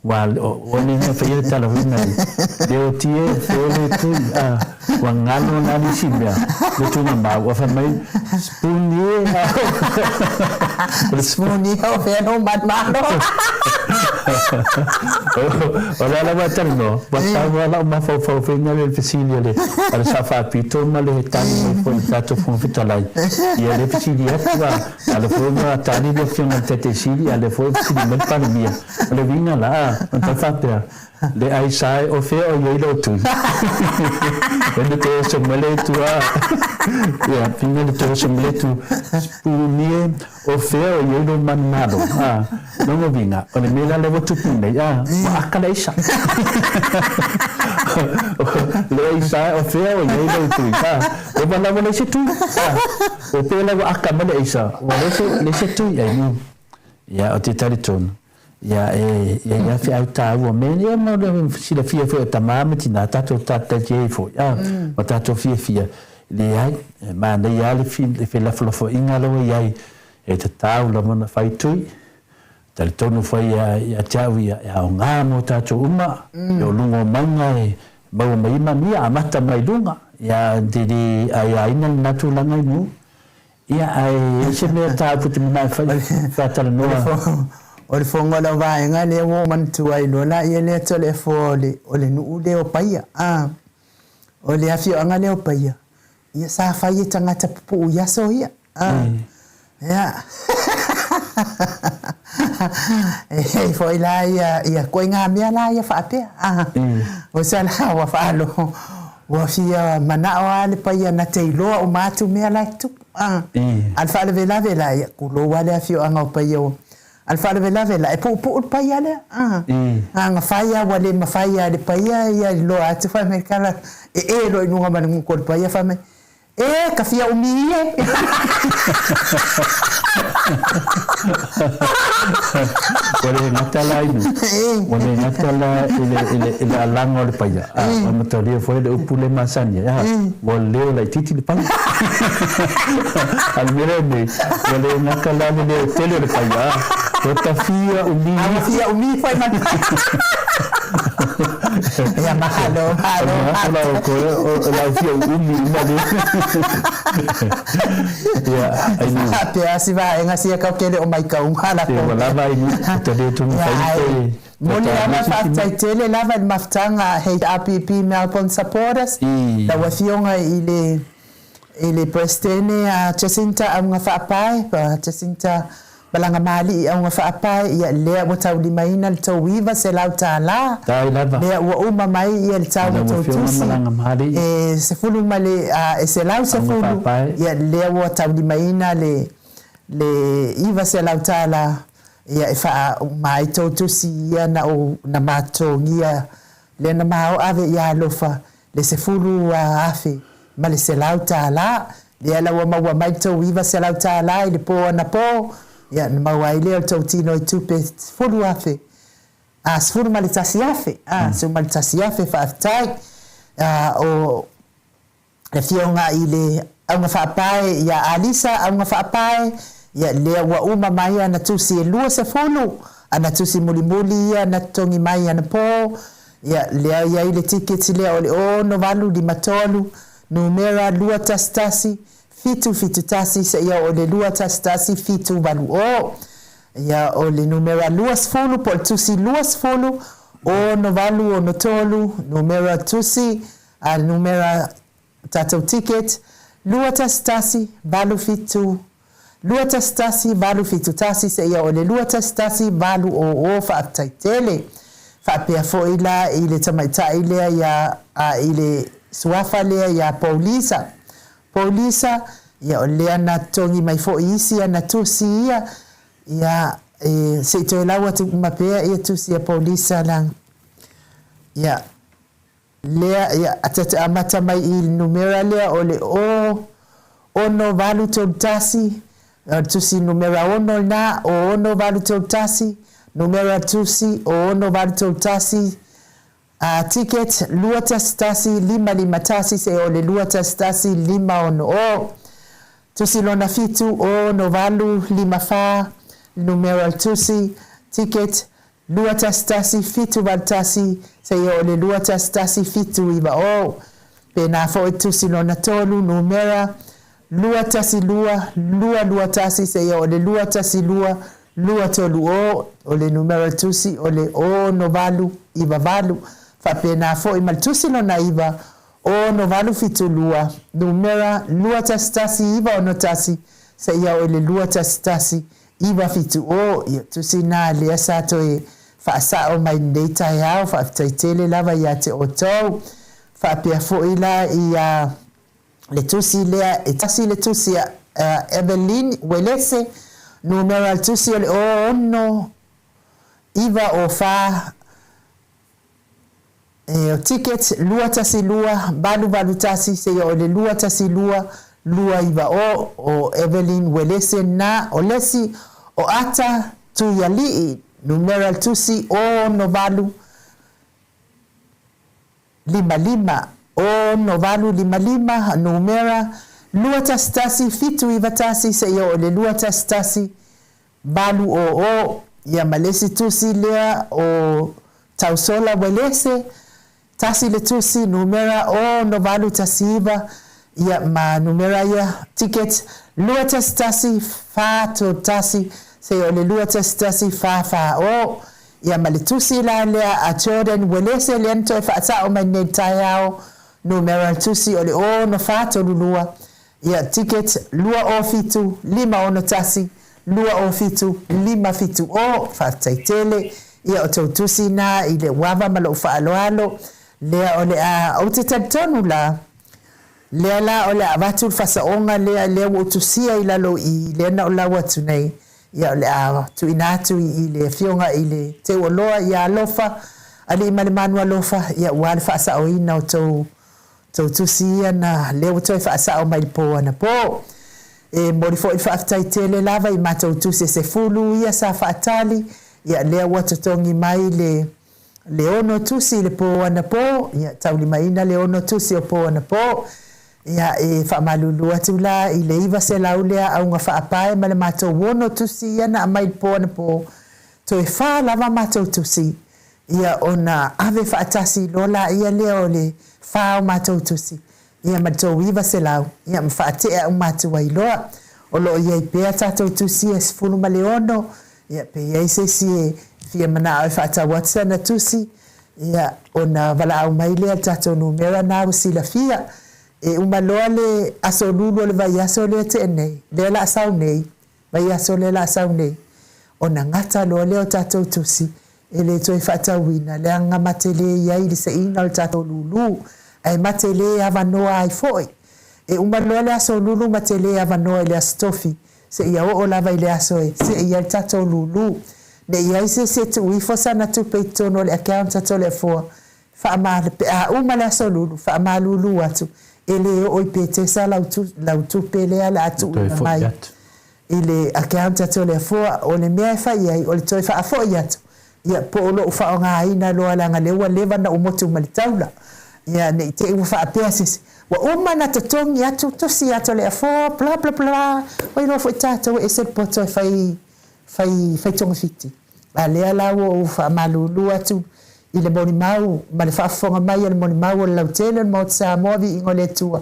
Wal o ne fa ia tala vinga. Leo tie ole tu wangalo na ni sibia. Le tu na ba wa fa mai spoonie o fe no mat malo. Ola la materno, basta la ma fa finga le fisilia le. Al sa fa pito ma le tani fo tato fo fitalai. Ia le fisilia qua, al fo ma tani le fiona tete sili, al fo sili mel pandemia. Le vinga la, non fa per. Le ai sai o fe o ye lo tu. Quando te so mele tu ia pinga le to so mele tu. Spoonie o fe o ye lo manado. Non lo vinga. O le mela le tu pinga. Akala isa. Le ai sai o fe o ye lo tu. O bala bala se tu. O pe la akama le isa. O le se tu ai no. Ya o te tariton. Ya fi auta o men ya ma si la fia fo tamama tina tato tata je fo ya o tato fia le ai ma le ya le fi la fo inga lo ya e te tau la mana fai tui tal tonu fai ya tawi ya o ngamo tato uma yo lungo manga e ba mai mami amata mai lunga ya de ai ina natu langa nu ya ai se me ta puti mai fai tal no O le fonga la vaenga le wo man tuai no la ye le to le fo le o le nu le o paia o le afi anga le o paia ia sa fa ye tanga ta pu ya so ia ya fo ila ia ko nga mia la ia fa pe o sa la wa fa lo wa fi mana o le paia na te lo o matu mia la tu al fa le vela ia ku lo wa le afi anga o paia Alfa vela e pu paia le nga faia wale ma faia le paia ia lo atu fa me kala e lo inunga man ko paia fa me ka fia umie Wale natala inu wale natala ile alango le paia ma toria foi le upule masani wale la titi le paia almira ne wale natala le tele le paia Kota fia umi foi man Mahalo. Mahalo ko la fia umi mali. Ya, ai no. Pia si va en asia ka kele o mai ka umala ko. Wala vai ni to de tu fai. Moni lava fata tele lava maftanga hate APP Melbourne supporters. La wafionga ile prestene a Jacinta ang faapai pa Jacinta balanga mali ang faapai ya le wata uli maina to wiva se lauta la. Le wa uma mai ya tau to tusi. Se fulu male se lau se fulu ya le wata uli maina le iva se lauta la. Ya fa mai to tusi ya na mato ngia le na mau ave ya lofa le se fulu afe male se lauta la le ala wa mai to wiva se lauta la le po na po ya na mau ai le to tino i tupe fulu afe as fulu male tasi afe so male tasi afe fa aftai o le fionga ile au fa pai ya Alisa au fa pai ya le wa uma mai ana tusi lua se fulu ana tusi mulimuli ana tongi mai ana po ya le ya ile tickets le o no valu di matolu numera lua tastasi fitu tasi se ya o le lua tastasi fitu valu o ya o le numera lua fulu por tusi lua fulu o no valu o no tolu numera tusi al numera tato ticket lua tastasi valu fitu lua tastasi valu fitu tasi se ya o le lua tastasi valu o fa taitele fa pe fo ila ile tamaita ile ya ile suafa le ya polisa ya o le ana tongi mai fo isi ana tusi ya se to la watu mapea ya tusi ya polisa lang ya le ya atata amata mai il numera le o le o no valu tasi tusi numera ono na o ono valu tasi numera tusi o ono valu tasi ticket lua tasi lima tasi se o le lua tasi lima ono o tusi lona fitu o no valu lima fa numera tusi ticket lua tasi fitu valu tasi se o le lua tasi fitu iba o pena fo tusi lona tolu numera lua tasi lua tasi se o le lua tasi lua tolu o le numero tusi o le o no valu iba valu fa pena fo i mal tusi no na iba o no valu fitu lua numera lua tasi iba o no tasi se o le lua tasi iba fitu o tusi na le asato e fa sa o mai data ya fa taitele lava ya te o to fa pe fo ila ia le tusi lea e tasi le tusi Evelyn Welese numero tusi o no iva o fa o ticket lua tasi lua balu tasi se o le lua tasi lua iva o Evelyn Welese na o lesi o ata tu yali numero tusi o no balu lima o no valu lima numera lua tasi fitu iva tasi se yo le lua tasi valu o ya malesi tusi lea o tausola welese tasi le tusi numera o no valu tasi iva ya ma numera ya ticket lua tasi fa to tasi se yo le lua tasi fa o ya malitusi la lea a Jordan welese lento fa sa o maneta yao numero tusi ole o no fato lua ya ticket lua o fitu lima ono tasi lua o fitu lima fitu o fataitele ya o tusi na ile wava malo fa alo le ole a o titantonu la le la ole abatu fasa onga le o tusia ila lo I le na ola watu nei ya ole a tu inatu ile fionga ile te oloa ya lofa ali mali manua lofa ya wal fasa o ina o tusi na leo toi fa sa o mai po na po e mori fo fa taitele lava I mata tusi se fulu ya sa fatali ya leo watu tongi mai le ono tusi le po na po ya tauli mai na le ono tusi o po na po ya e fa malulu atula ile iva se laulea au nga fa apae male mato wono tusi ya na mai po na po to e fa lava mato tusi ia ona ave whaatasi lola ia leo le whao mātou tusi. Ia matou iwa se lau, ia mwhaatea umatu wailoa, o lo ia i pēa tātou tusi e sifunu ma leono, ia pēa i se si e fia mana au whaatawatsa na tusi, ia ona wala au maile al tātou numera nā usila fia, e umaloa le aso lulu le vai aso le te nei, le la asau nei, vai aso le la asau nei, ona ngata loa leo tātou tusi, e le toi whaatawina, le anga matele iai le se ina o tātou lulu, ai matele avanoa ai foi, e umaloa le aso lulu matele avanoa le astofi, se ia o lava i le aso e, se ia le tātou lulu, ne iai se tu ifo sana tu peitono le account tātou le fua, whaamale, a uma le aso lulu, whaamalulu atu, ele o pete sa lau tu pele ala atu una mai ele account to le fo o le mea fa ia o le toi fa fo ia ia po lo fa nga ina lo ala nga lewa leva na umotu malitaula ia ne te u fa pesis wa uma na to tongi atu to si atu le fo bla bla bla o lo fo tato e se poto fai tonga fiti ale ala o fa malulu atu i le moni mau, ma le whaafonga mai le moni mau o le lautele le maut sa movi ingo le tua.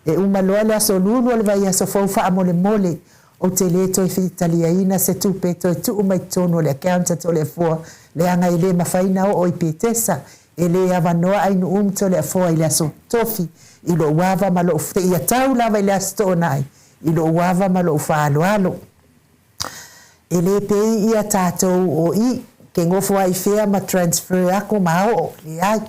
E uma loa le aso lulu le vai aso fau wha mole mole o te le toi whitalia ina se tupe toi tu umai tono le accounta to le fua le anga i le mawhaina o i petesa e le avanoa ainu to le fua i le aso tofi i lo wava ma lo ufte ia tau lava i le aso tonai i lo wava ma lo ufa alo alo. E le pei ia tātou o i ke ngofo ai fea ma transfer ako mao le ai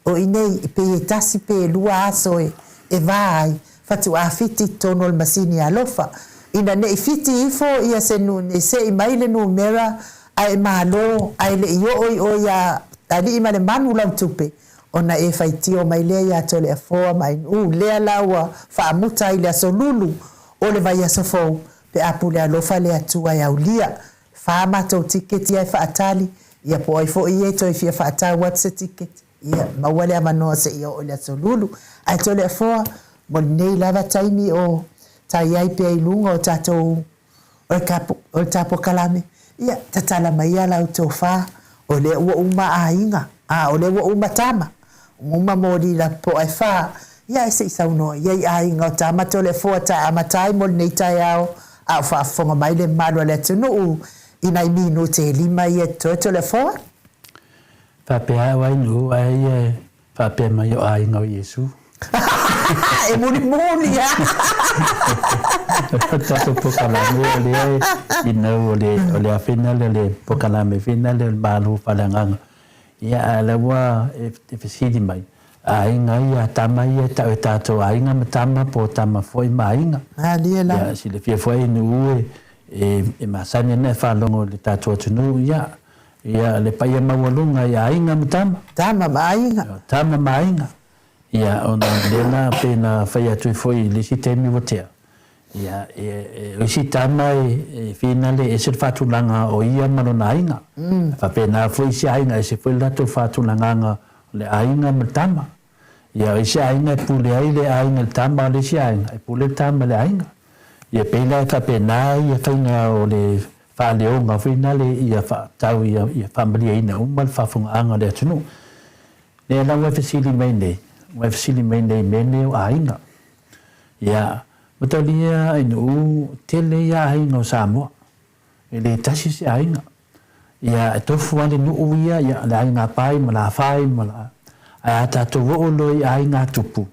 o inei pe tasi pe lua aso e vai fatu a fiti tono le masini alofa ina ne fiti ifo ia se nu ne se i mai le numera ai malo ai le o ya tadi ima le manu lau tupe ona e faiti o mai le ia to le foa mai le lawa fa muta ile so lulu o le vai aso fo pe apule alofa le atua ya ulia fa mato ticket ia fa atali ia po ai fo ia to ia fa ata what se ticket ia ma wale amano se ia o le solulu ai to le fo mo nei lava taimi o tai ai pe lunga o tato o tapo kalame ia tatala mai ala to fa o le uma ainga o le uma tama uma modi la po ai fa ia se sa no ia ainga o tama to le fo ta amatai mo nei tai ao a fa fonga mai le malo le tunu ina i minu te lima i e toto le fo? Whapea wai nu ai whapea mai o ai ngau Yesu. E muni muni ya! Tato pokalame o le ai ina o le a fina le pokalame fina le malu whalanganga. Ia ala wa e fesidi mai. Ai ngai a tama i e tau e tato ai nga matama po tama foi mainga. Liela. Ia si le fia foi nu e masanya ne whalongo le tātua tunu ia le paia mawalunga ia ainga matama tama mainga ia ona lena pena whaia tui foi le si temi watea ia o si tama e whina le e se whatulanga o ia marona ainga whapena foi si ainga e se foi lato whatulanga le ainga matama ia o si ainga e pule ai le ainga le tama le si ainga e pule tama le ainga ia pena ka pena ia fainga o le whaleonga whina le ia tau ia whamari ina umal whafunga anga le atunu. Nea na wai fasili mai nei mene o ainga. Ia matalia inu tele ia ainga o Samoa. Ele tasi se ainga. Ia tofu ane nuu ia le ainga pai ma la whai ma la a tato woolo i ainga tupu.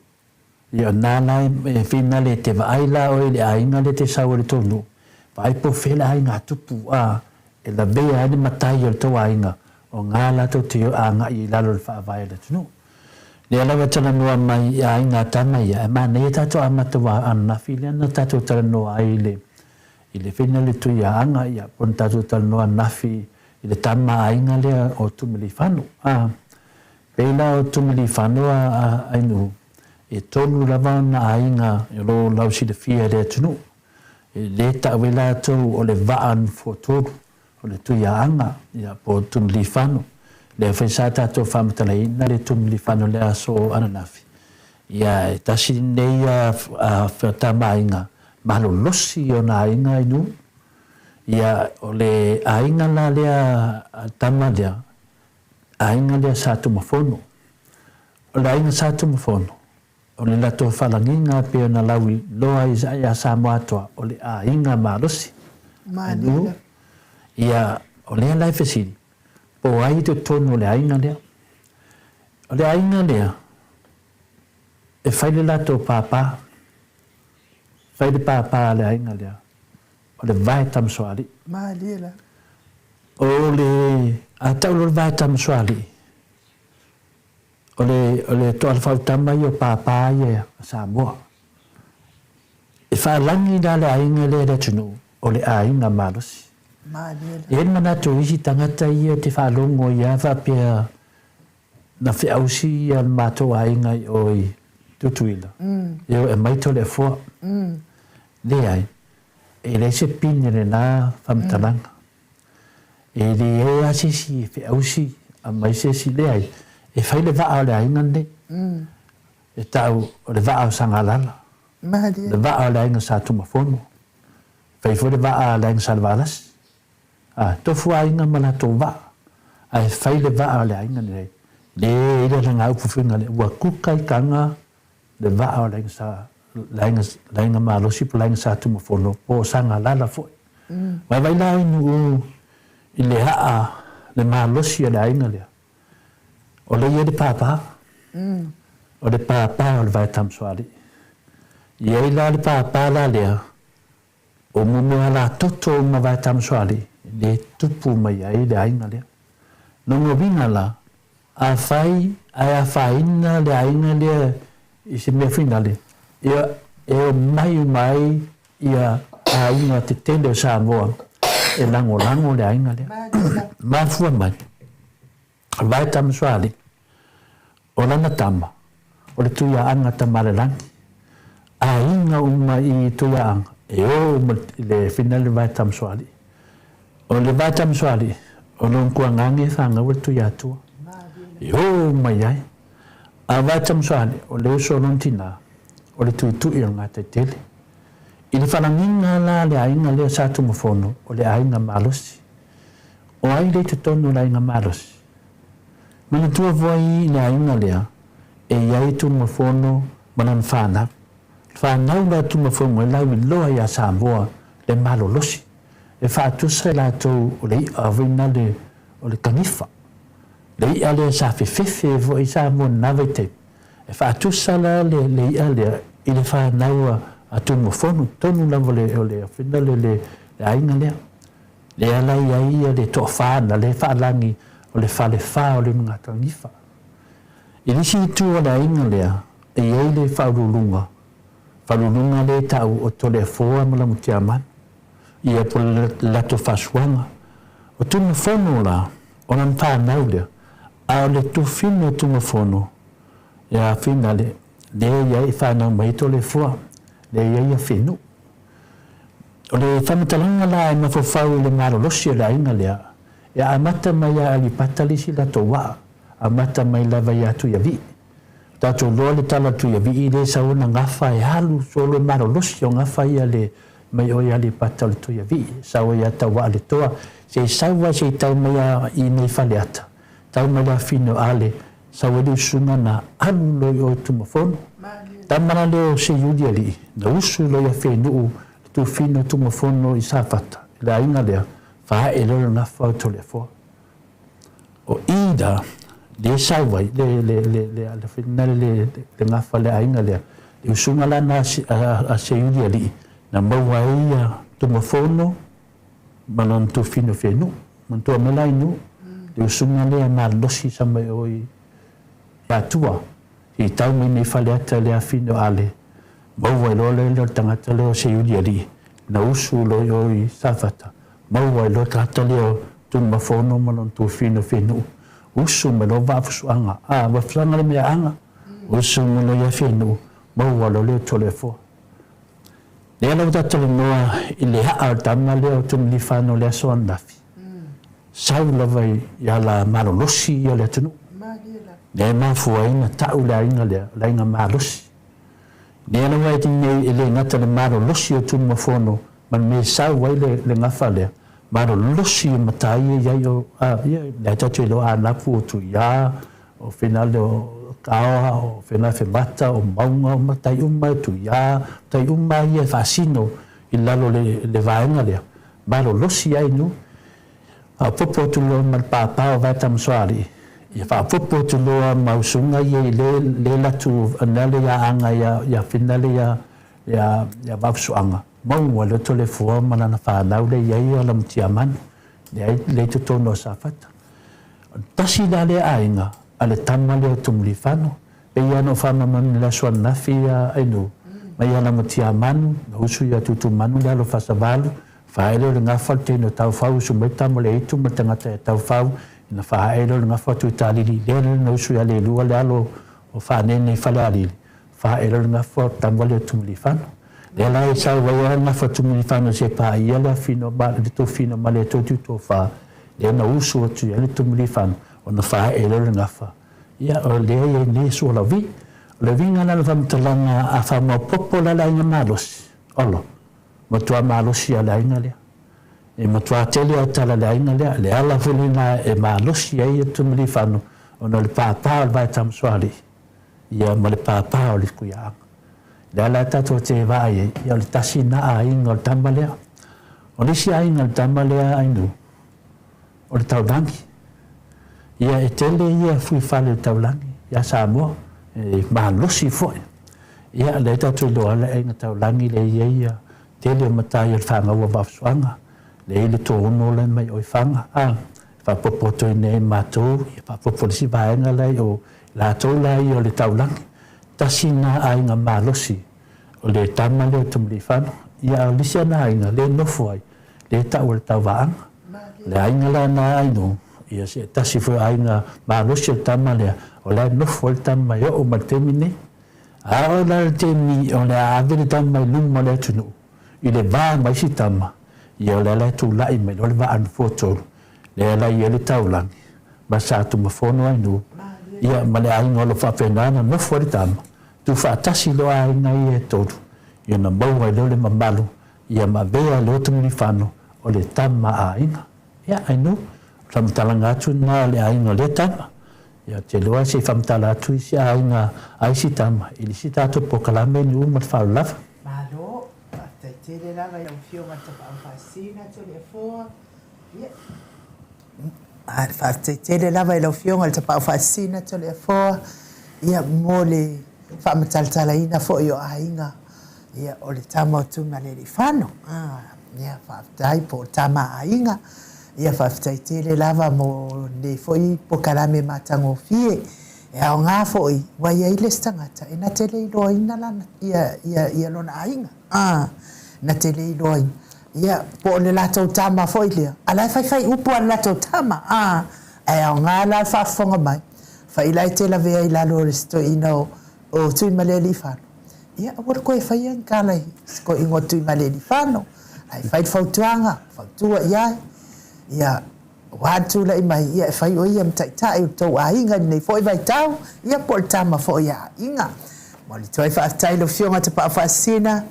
Ia nana e whina le te waaila o le ainga le te sau le tonu. Vai po whela ainga tupu e la bea ane matai o le tau ainga o ngā lato te o a ngā i lalo le whaavai le tunu. Le alawa tala noa mai i ainga tama ia e mana ia tato amatawa ana while ana tato tala noa ai le i le whina le tui a anga ia pon tato tala noa nafi i le tama ainga lea o tumili whanu. Peila o tumili whanu ainu. E tonu lava na ainga e lo lausi le fia le tunu. E le ta'wela tau o le vaan fo tonu, o le tuia anga, ia po tumili whanu. Le whaisata tau whamatala ina le tumili whanu le aso ananafi. Ia e tasi nei a whatama ainga, malo losi o na ainga inu. Ia o le ainga la lea tama lea, ainga lea sa tumafono. O le ainga sa tumafono. O le lato whalanginga peo na lawi loa i Isaia Samoa atoa o le ainga marosi. Manila. Ia o lea lai fesiri. Po ai te tono o le ainga lea. O le ainga lea. E whaile lato pāpā. Whaile pāpā le ainga lea. O le vai tamsoali. Manila. O le atau lo vai tamsoali. O le toa le whautama i o pāpā i a Samoa. E whaalangi da le ainga lea le tunu. O le ainga marosi. Manila. E mana to isi tangata i o te whalongo i awa pia na whiausi i al mātou ainga i o i tutuila. E o e maito le fua. Le ai. E le se pini le nā whamtaranga. E le e asisi e whiausi a mai sesi le ai. E whai le vaa o le ainga ne. E tau o le vaa o sangalala. Le vaa o le ainga sa tumafono. Whai fo le vaa o le ainga sa levalasi. Tofu ainga mana to va ai fai le va ale ainga nei le le nga upu finga le wa kukai kanga le va ale sa lainga ma lo si lainga sa tu mo fono po sanga la fo vai la nu ile ha le ma lo si le ainga le o le ye de papa o le papa o le vai tam soali ye la le papa la le o mo me ala toto ma vai tam soali le tupu mai ai le ainga lea. Nongo vinga la, a whaina le ainga lea i se mea whina le. E o mai i a ainga te tele o Samoa. E lango le ainga lea. Mafua mai. Vai tamaswali. O lana tama. O le tuia anga tamalelangi. Ainga uma i tuia anga. E o le whina le vai tamaswali. O le bata mswali, o non kua ngangi whanga watu yatua. Yo mai ai. A bata mswali, o le uso non tina, o le tui o ngā te tele. I le whalanginga la le ainga lea sātu mafono, o le ainga malosi. O ai le te tono le ainga malosi. Mana tua voi le ainga lea, e iai tu mafono manan whanau. Whanau la tu mafono e lau i loa i a Samoa le malo losi. E whaatusa la tau o le awina le o le kangifa. Le ia le sa whewhewhe vo i sa mo nawe te. E whaatusa la le ia le i le whanau a tumo whonu. Tonu lawa le o le awina le ainga lea. Le ala ia le toa whana le whaalangi o le whale wha o le mga kangifa. I lisi tu o le ainga lea e iei le whaurulunga. Whaurulunga le tau o tole foa malamu te amana. Ia po lato whasuanga. O tumu whono la, o nan whanau lea, a o le tu whino tumu whono. Ia whina le ia i whanau maito le fua, le ia ia whinu. O le whamatalanga la e mawhawhau le marolosi o la inga lea, ia amata mai a alipatalisi lato waa, amata mai lava ia tu ia vi. Tato loa le tala tu ia vi i le sauna ngafa e halu solo marolosi o ngafa ia le mai o ia le patau tu ia vi sawa ia tawa le toa se sawa se tau mai i nei faleata tau mai la fino ale sawa le sunga na alu lo o tu mafon tamana le se yudi ali na usu lo ia fenu tu fino tu mafon no i safata la inga le fa e lo na fa to le fo o ida le sawa le fina le na fa le inga le sunga la na a se yudi ali na maua ia tumafono manan tu fino fenu man tu malai nu le sunga le na losi sama oi ya tua i tau me ne faleata le fino ale maua lo tangata le se yudi ali na usu lo oi safata maua lo tata le tumafono manan tu fino fenu usu me lo va fuanga va flanga le me anga usu me lo ya fenu maua lo le tolefo. Le ala uta tole noa i le haa tama leo tum li whano lea soa nafi. Sau lawai ia la marolosi ia lea tunu. Le mafua ina tau lea inga lea, la inga marolosi. Le ala wai tinei i le ngata le marolosi o tumu mafono, man me sau wai le ngafa lea, Maro losi matai ia yo le tatu lo ana pu tu ya o final o kawa o final fe mata o maunga o matai uma tu ya tai uma ia fasino ilalo le vaenga le maro losi ai nu a popo tu lo mal papa o vai tam soari ia fa popo tu lo mausunga ia le la tu anale ya anga ya final ya vapsuanga mau wala to le fo mana na fa na le ia ala mtiaman le to tono safata tasi dale ainga ale tamma le tumlifano pe ia no fa man la sua na fia ainu mai ala mtiaman usu ya tutu manu le lo fa savalu fa ele le ngafa te no tau fa usu meta mo le itu meta te tau fa na fa ele le ngafa tu tali le no usu ya le lu le alo o fa ne fa le ali fa ele le ngafa tamma le tumlifano le lai sa wa na fa tu mi fa no se pa ia la fino ba de to fino ma le to tu to fa le na uso tu ia le tu mi fa o na fa e le na fa ia o le ia ne so la vi le vinga na va mtalanga a fa mo popola la ina malos olo mo tu malos ia la ina le e mo tu tele a tala la ina le ala fulina e malos ia tu mi fa no o no le pa va tam swali ia mo le pa o le ku ia la tato te vai ia le tasi na a inga o tambalea o le si a inga o tambalea ainu o le taulangi ia e tele ia fui fale o taulangi ia Samoa e mahalosi foi ia le tato loa le inga taulangi le ia tele o matai o le whanga ua wafsuanga le ile tō ono le mai o i whanga whapopoto i ne mātou ia whapopoto si vaenga lei o la tō lei o le taulangi tasi na ainga malosi o le tama le tumlifano ia lisia na ainga le nofo ai le tau le tau vaanga le ainga la na aino ia se tasi fo ainga malosi o tama le o le nofo le tama yo o martemine a o la temi o le ave le tama luma le tunu i le va mai si tama ia o le tu lai me o le va an foto le la ia le taulangi ma sa tu mafono aino ia ma le ainga lo fa penana nofo le tama tu fa tasi lo ai nai e todo ia na mau ai le mamalu ia ma vea le otu ni fano o le tama ainga ia ai no famtalanga tu na le ainga le tama ia te loa se famtala tu si ainga ai si tama ili si tato pokalame ni uma fa lava malo te le lava ia fio ma ta fasina to le fo ia fa te le lava ia fio ma ta fasina to le fo ia mole fa mataltala ina fo yo ainga ia o le tama tu maleli fano ia fa tai po tama ainga ia fa tai le lava mo le foi po kalame matango fie ia nga foi wa ia ile stangata ina tele do ina la ia lona ainga na tele do ia po le lato tama foi le ala fai upo ala lato tama ia nga la fa fonga mai fa ila te la vea ila lo resto ino o tui maleli fano ia o ko e fai en kala ko ingo tui maleli fano ai fai fautuanga fautua ia wa tu la mai ia fai o ia mtai tai to ainga nei foi vai tau ia por tama foi ia inga mo le toi fa tai lo fionga te pa fasina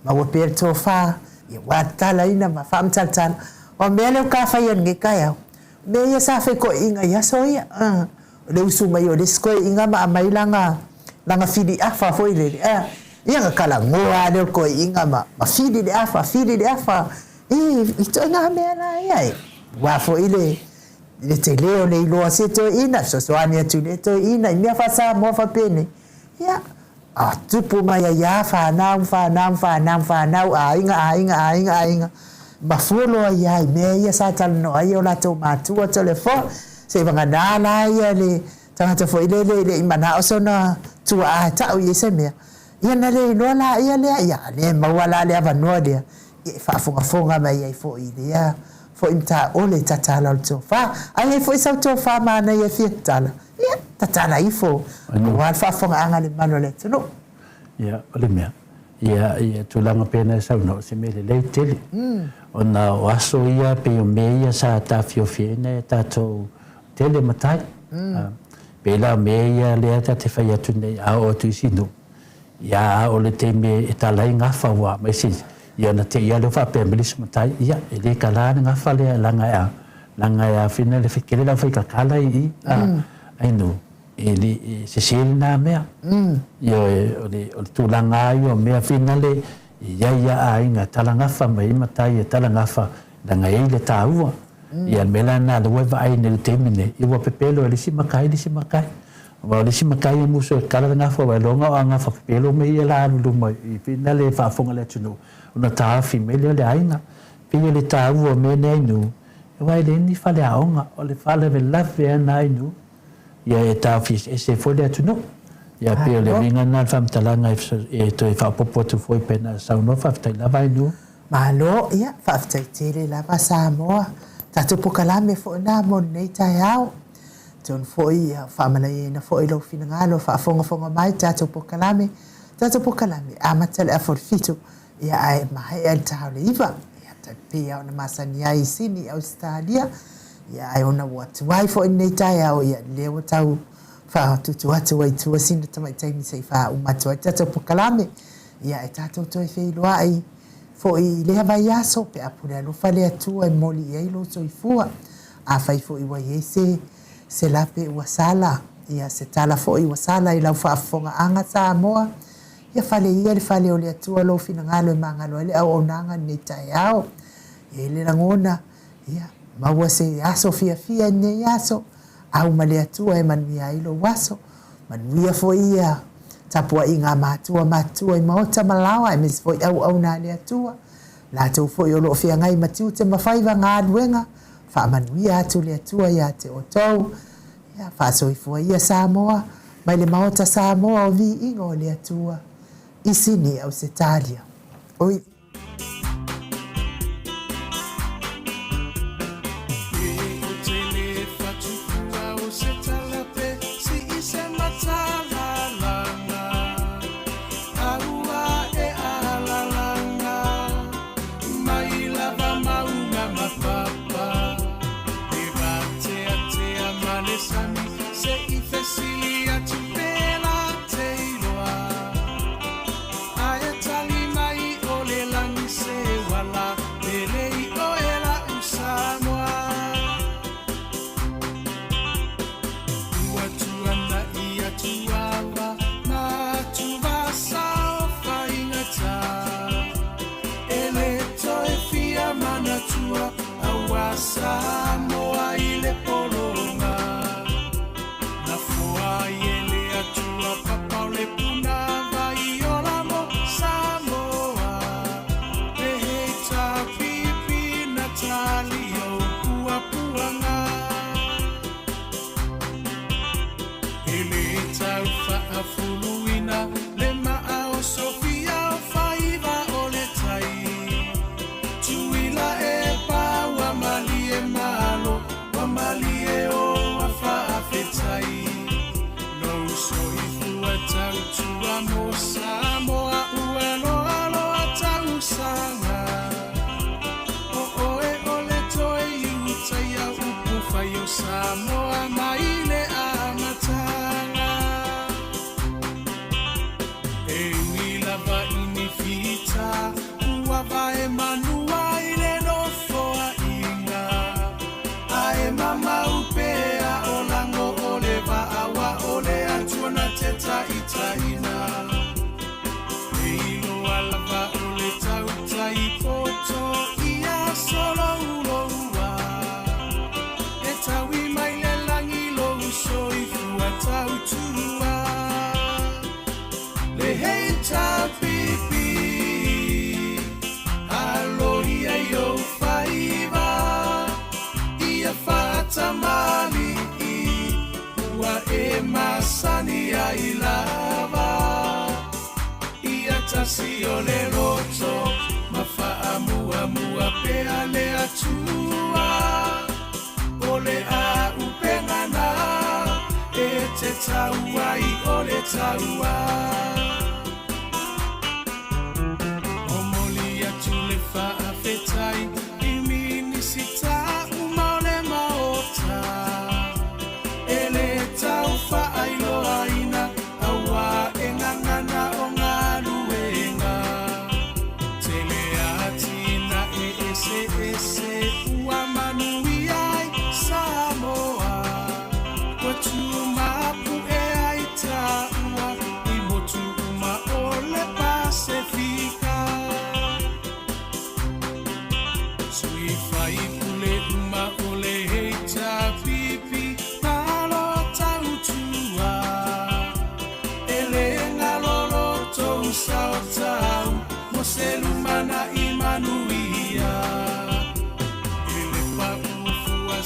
ma wo per to fa ia wa tala ina ma fam tal o mele ka fai en ge kaya me ia sa fe ko inga ia so ia le usu mai o le sko inga ma mai langa fidi afa foi le ia nga kala ngoa le ko inga ma fidi de afa ito nga me na ia wa fo ile te leo le ilo aseto ina so ania tu le to ina mia fa sa mo fa pene ia tupu mai ia fa na inga ma folo ia me ia sa tal no ai o la to ma tu o telefon se vanga na ia le tanga fo ile le imana o so na tu ta o yese me ia na le no la ia le ma wala le ava no dia fa fonga mai ai fo ile fo imta ole tatala to fa ai fo isa to fa ma na ia fietala ia tatala ifo wa fa fonga anga le malo le no ia ole me ia tu langa pena sa no se me le tele ona waso ia pe o me ia sa ta fiofene ta to tele matai pela me ia le ta te fa tu nei a o tu sino ia o le te me e tala inga fa wa mai si ia na te ia le fa pe melis matai ia ele kala nga fa le langa ya fina le fikele la fa kala I ai no ele se na mea ia o tu langa yo mea fina le ia ai nga talanga fa mai matai talanga fa langa ele taua ia mela na le wa ai ne temine I wa pepelo le si makai wa le si makai mo so kala nga fa wa longa nga fa pepelo me ia la lu mai fina le fa fonga le tunu una ta fi mele le aina pia le taua me nei nu vai le ni fa le aonga o le fa le la fe na nu ia e ta fi se fo le tunu ia pia le vinga na fam talanga e to fa popo tu foi pena sa no fa ta la vai nu malo ia fa ta tele la va sa mo ta tu pokalame fo na mo nei ta yao ton foi fa mana e na foi lo fina ngalo fa fonga mai ta tu pokalame amatele a forfito ia ai mai el ta liva ia ta pia ona masani ai sini Australia ia ai ona what why for nei ta yao ia le tau fa tu atu wai tu sina tamai taimi sei fa umatu ta tu pokalame ia e ta to fe lo ai fo I le hava ia so pe apure lo fale atu ai moli ai lo so ifua a fai fo I wai se la pe wasala ia se tala fo I wasala I la fa fonga anga sa moa ia fale ia le fale o le atu lo fina ngalo mangalo le au onanga ni tai ao e le ngona ia ma wa se aso fia ne aso au male atu e man ia I lo waso man ia fo ia tapua inga matua I maota malawa e mis foi au na le atua la tau foi o lo fia ngai matiu te mawhaiva ngā duenga wha manuia atu le atua ia te o tau ia wha soi foi ia Samoa mai le maota Samoa o vi inga o le atua I sini au se talia oi Samoa ile polonga na fua ile atua papa le puna vai ola mo Samoa peheta pipi natalio puanga ile taufa afuluina le maao Sofia faiva ole tai tuila e pawa malie malo wa malie o afa afetai no so ifua tautua mo Samoa uelo alo atau sanga o e ole toi utai au upufa yo Samoa maile amatanga e wila va inifita uava e manua ile no foa inga ae mama upea olango ole va awa ole atuana teta itaina eilo alava ole tauta ipoto ia solo uloua etawi maile langi lo uso ifua tautua le heita pipi aloia yo faiva ia fata mali ua e masani ai lava ia tasi o le roto mafaa pea le atua o le a upengana e te taua I o le taua fetai iminisita umale maota ele taufa ailo aina awa engangana ongaluenga telea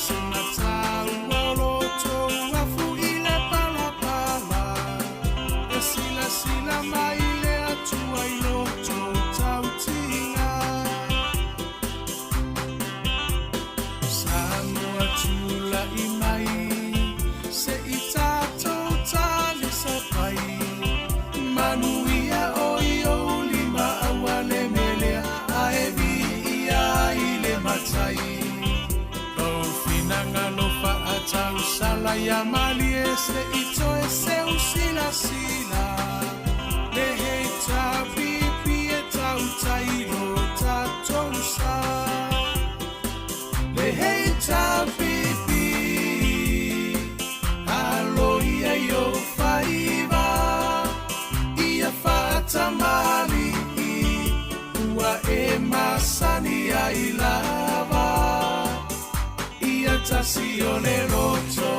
sena tau oloto afu ile palapala e sila mai le atua i loto tautinga Samoa tula i mai se i tātou tali sa pai manuia o i o lima awale melea a e vi ia i le matai o finanga no fa atau sala ia mali e se i toe se usila sila le hei ta pipi e tau tairo tātou sa le hei ta pipi alo ia yo faiva ia fata mali ua e masani ai lava ia tasi o le roto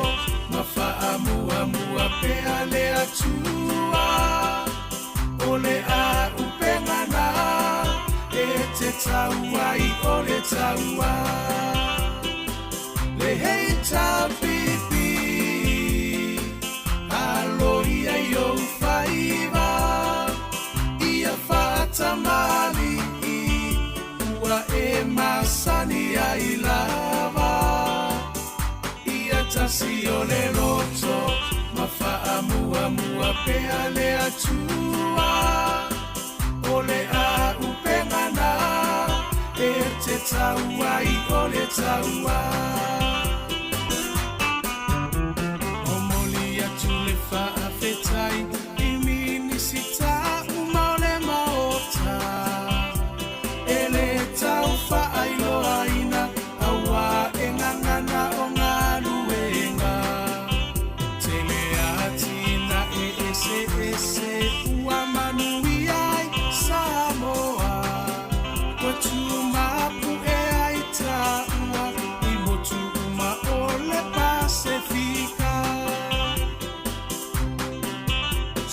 ma faa mua pea le atua o le a upengana e te taua i o le taua le hei ta pipi alo ia yo faiva ia fata mali ua e masani ai lava ia tasi o le roto ma faa mua pea le atua o le a upengana e te taua i o le taua o moli atu le faa fetai i minisita uma o le maota e le tau faa i loa ina aua e ngangana o ngā luenga tele atina e ese ua manui ai Samoa kwa tumapu e ai taua i motu uma o le Pasifika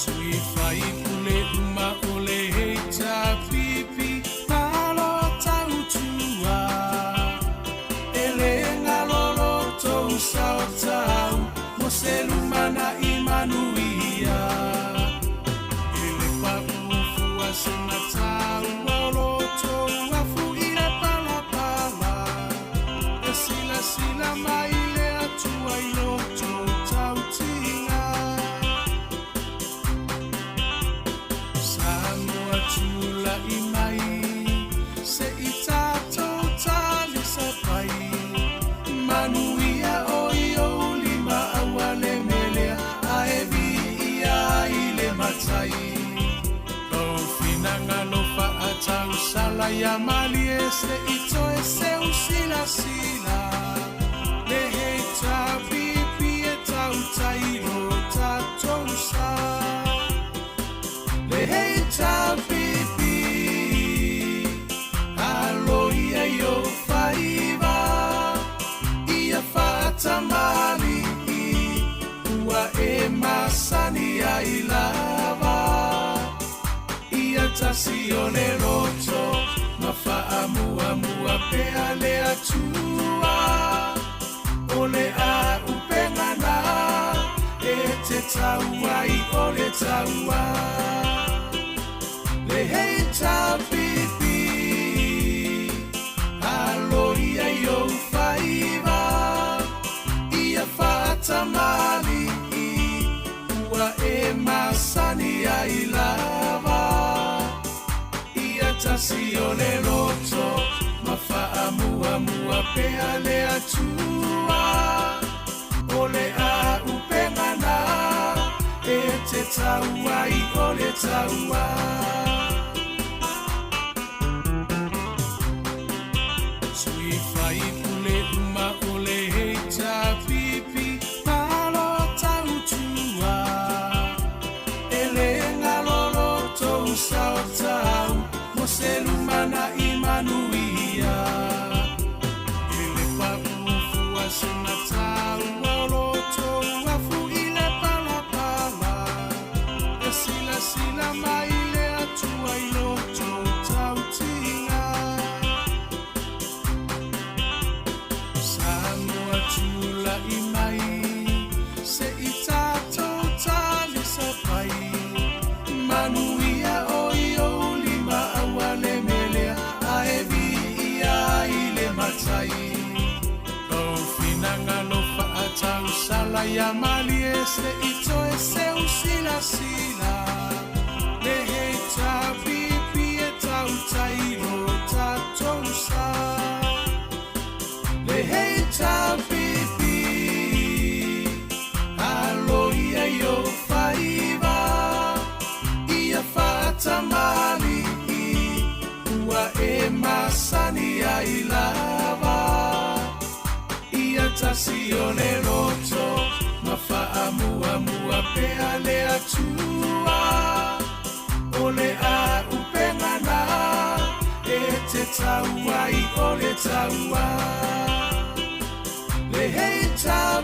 sui fai kule uma o le heita pipi malo tautua e le ngalolo tou sao tau mo se lumana i manuia e le papufu a sena tau oloto afu i le palapala e sila mai le atua i loto tautinga Samoa tula i mai se i tātou tali sa pai manuia o i o lima awale melea a e vi ia i le matai o finanga no fa atau sala ia mali e se i toe se usila sila le hei ta pipi e tau tairo tātou sa le hei ta pipi alo ia yo faiva ia fata mali ua e masani ai lava ia tasi o le roto ma faa mua pea le atua o le a upengana e te taua i o le taua le hei ta pipi alo ia yo faiva ia fata mali ua e masani ai lava ia tasi o le roto ma faa mua pea le atua o le a upengana e te taua i o le taua sui fai kule uma o le heita pipi malo tautua e le ngalolo tou sao tau mo se lumana i manuia e le papufu a sena tau oloto afu i le palapala e sila mai le atua i loto tautinga Maia mali ese ito ese usila sila. Le hei ta pipi e tau tairo ta tolusa. Le hei ta pipi alo ia yo faiva. Ia fata mali ua e masani ai lava. Ia tasione roto mafaa mua mua pe ale atua. Ole a upengana e te taua I ole taua. Le hei ta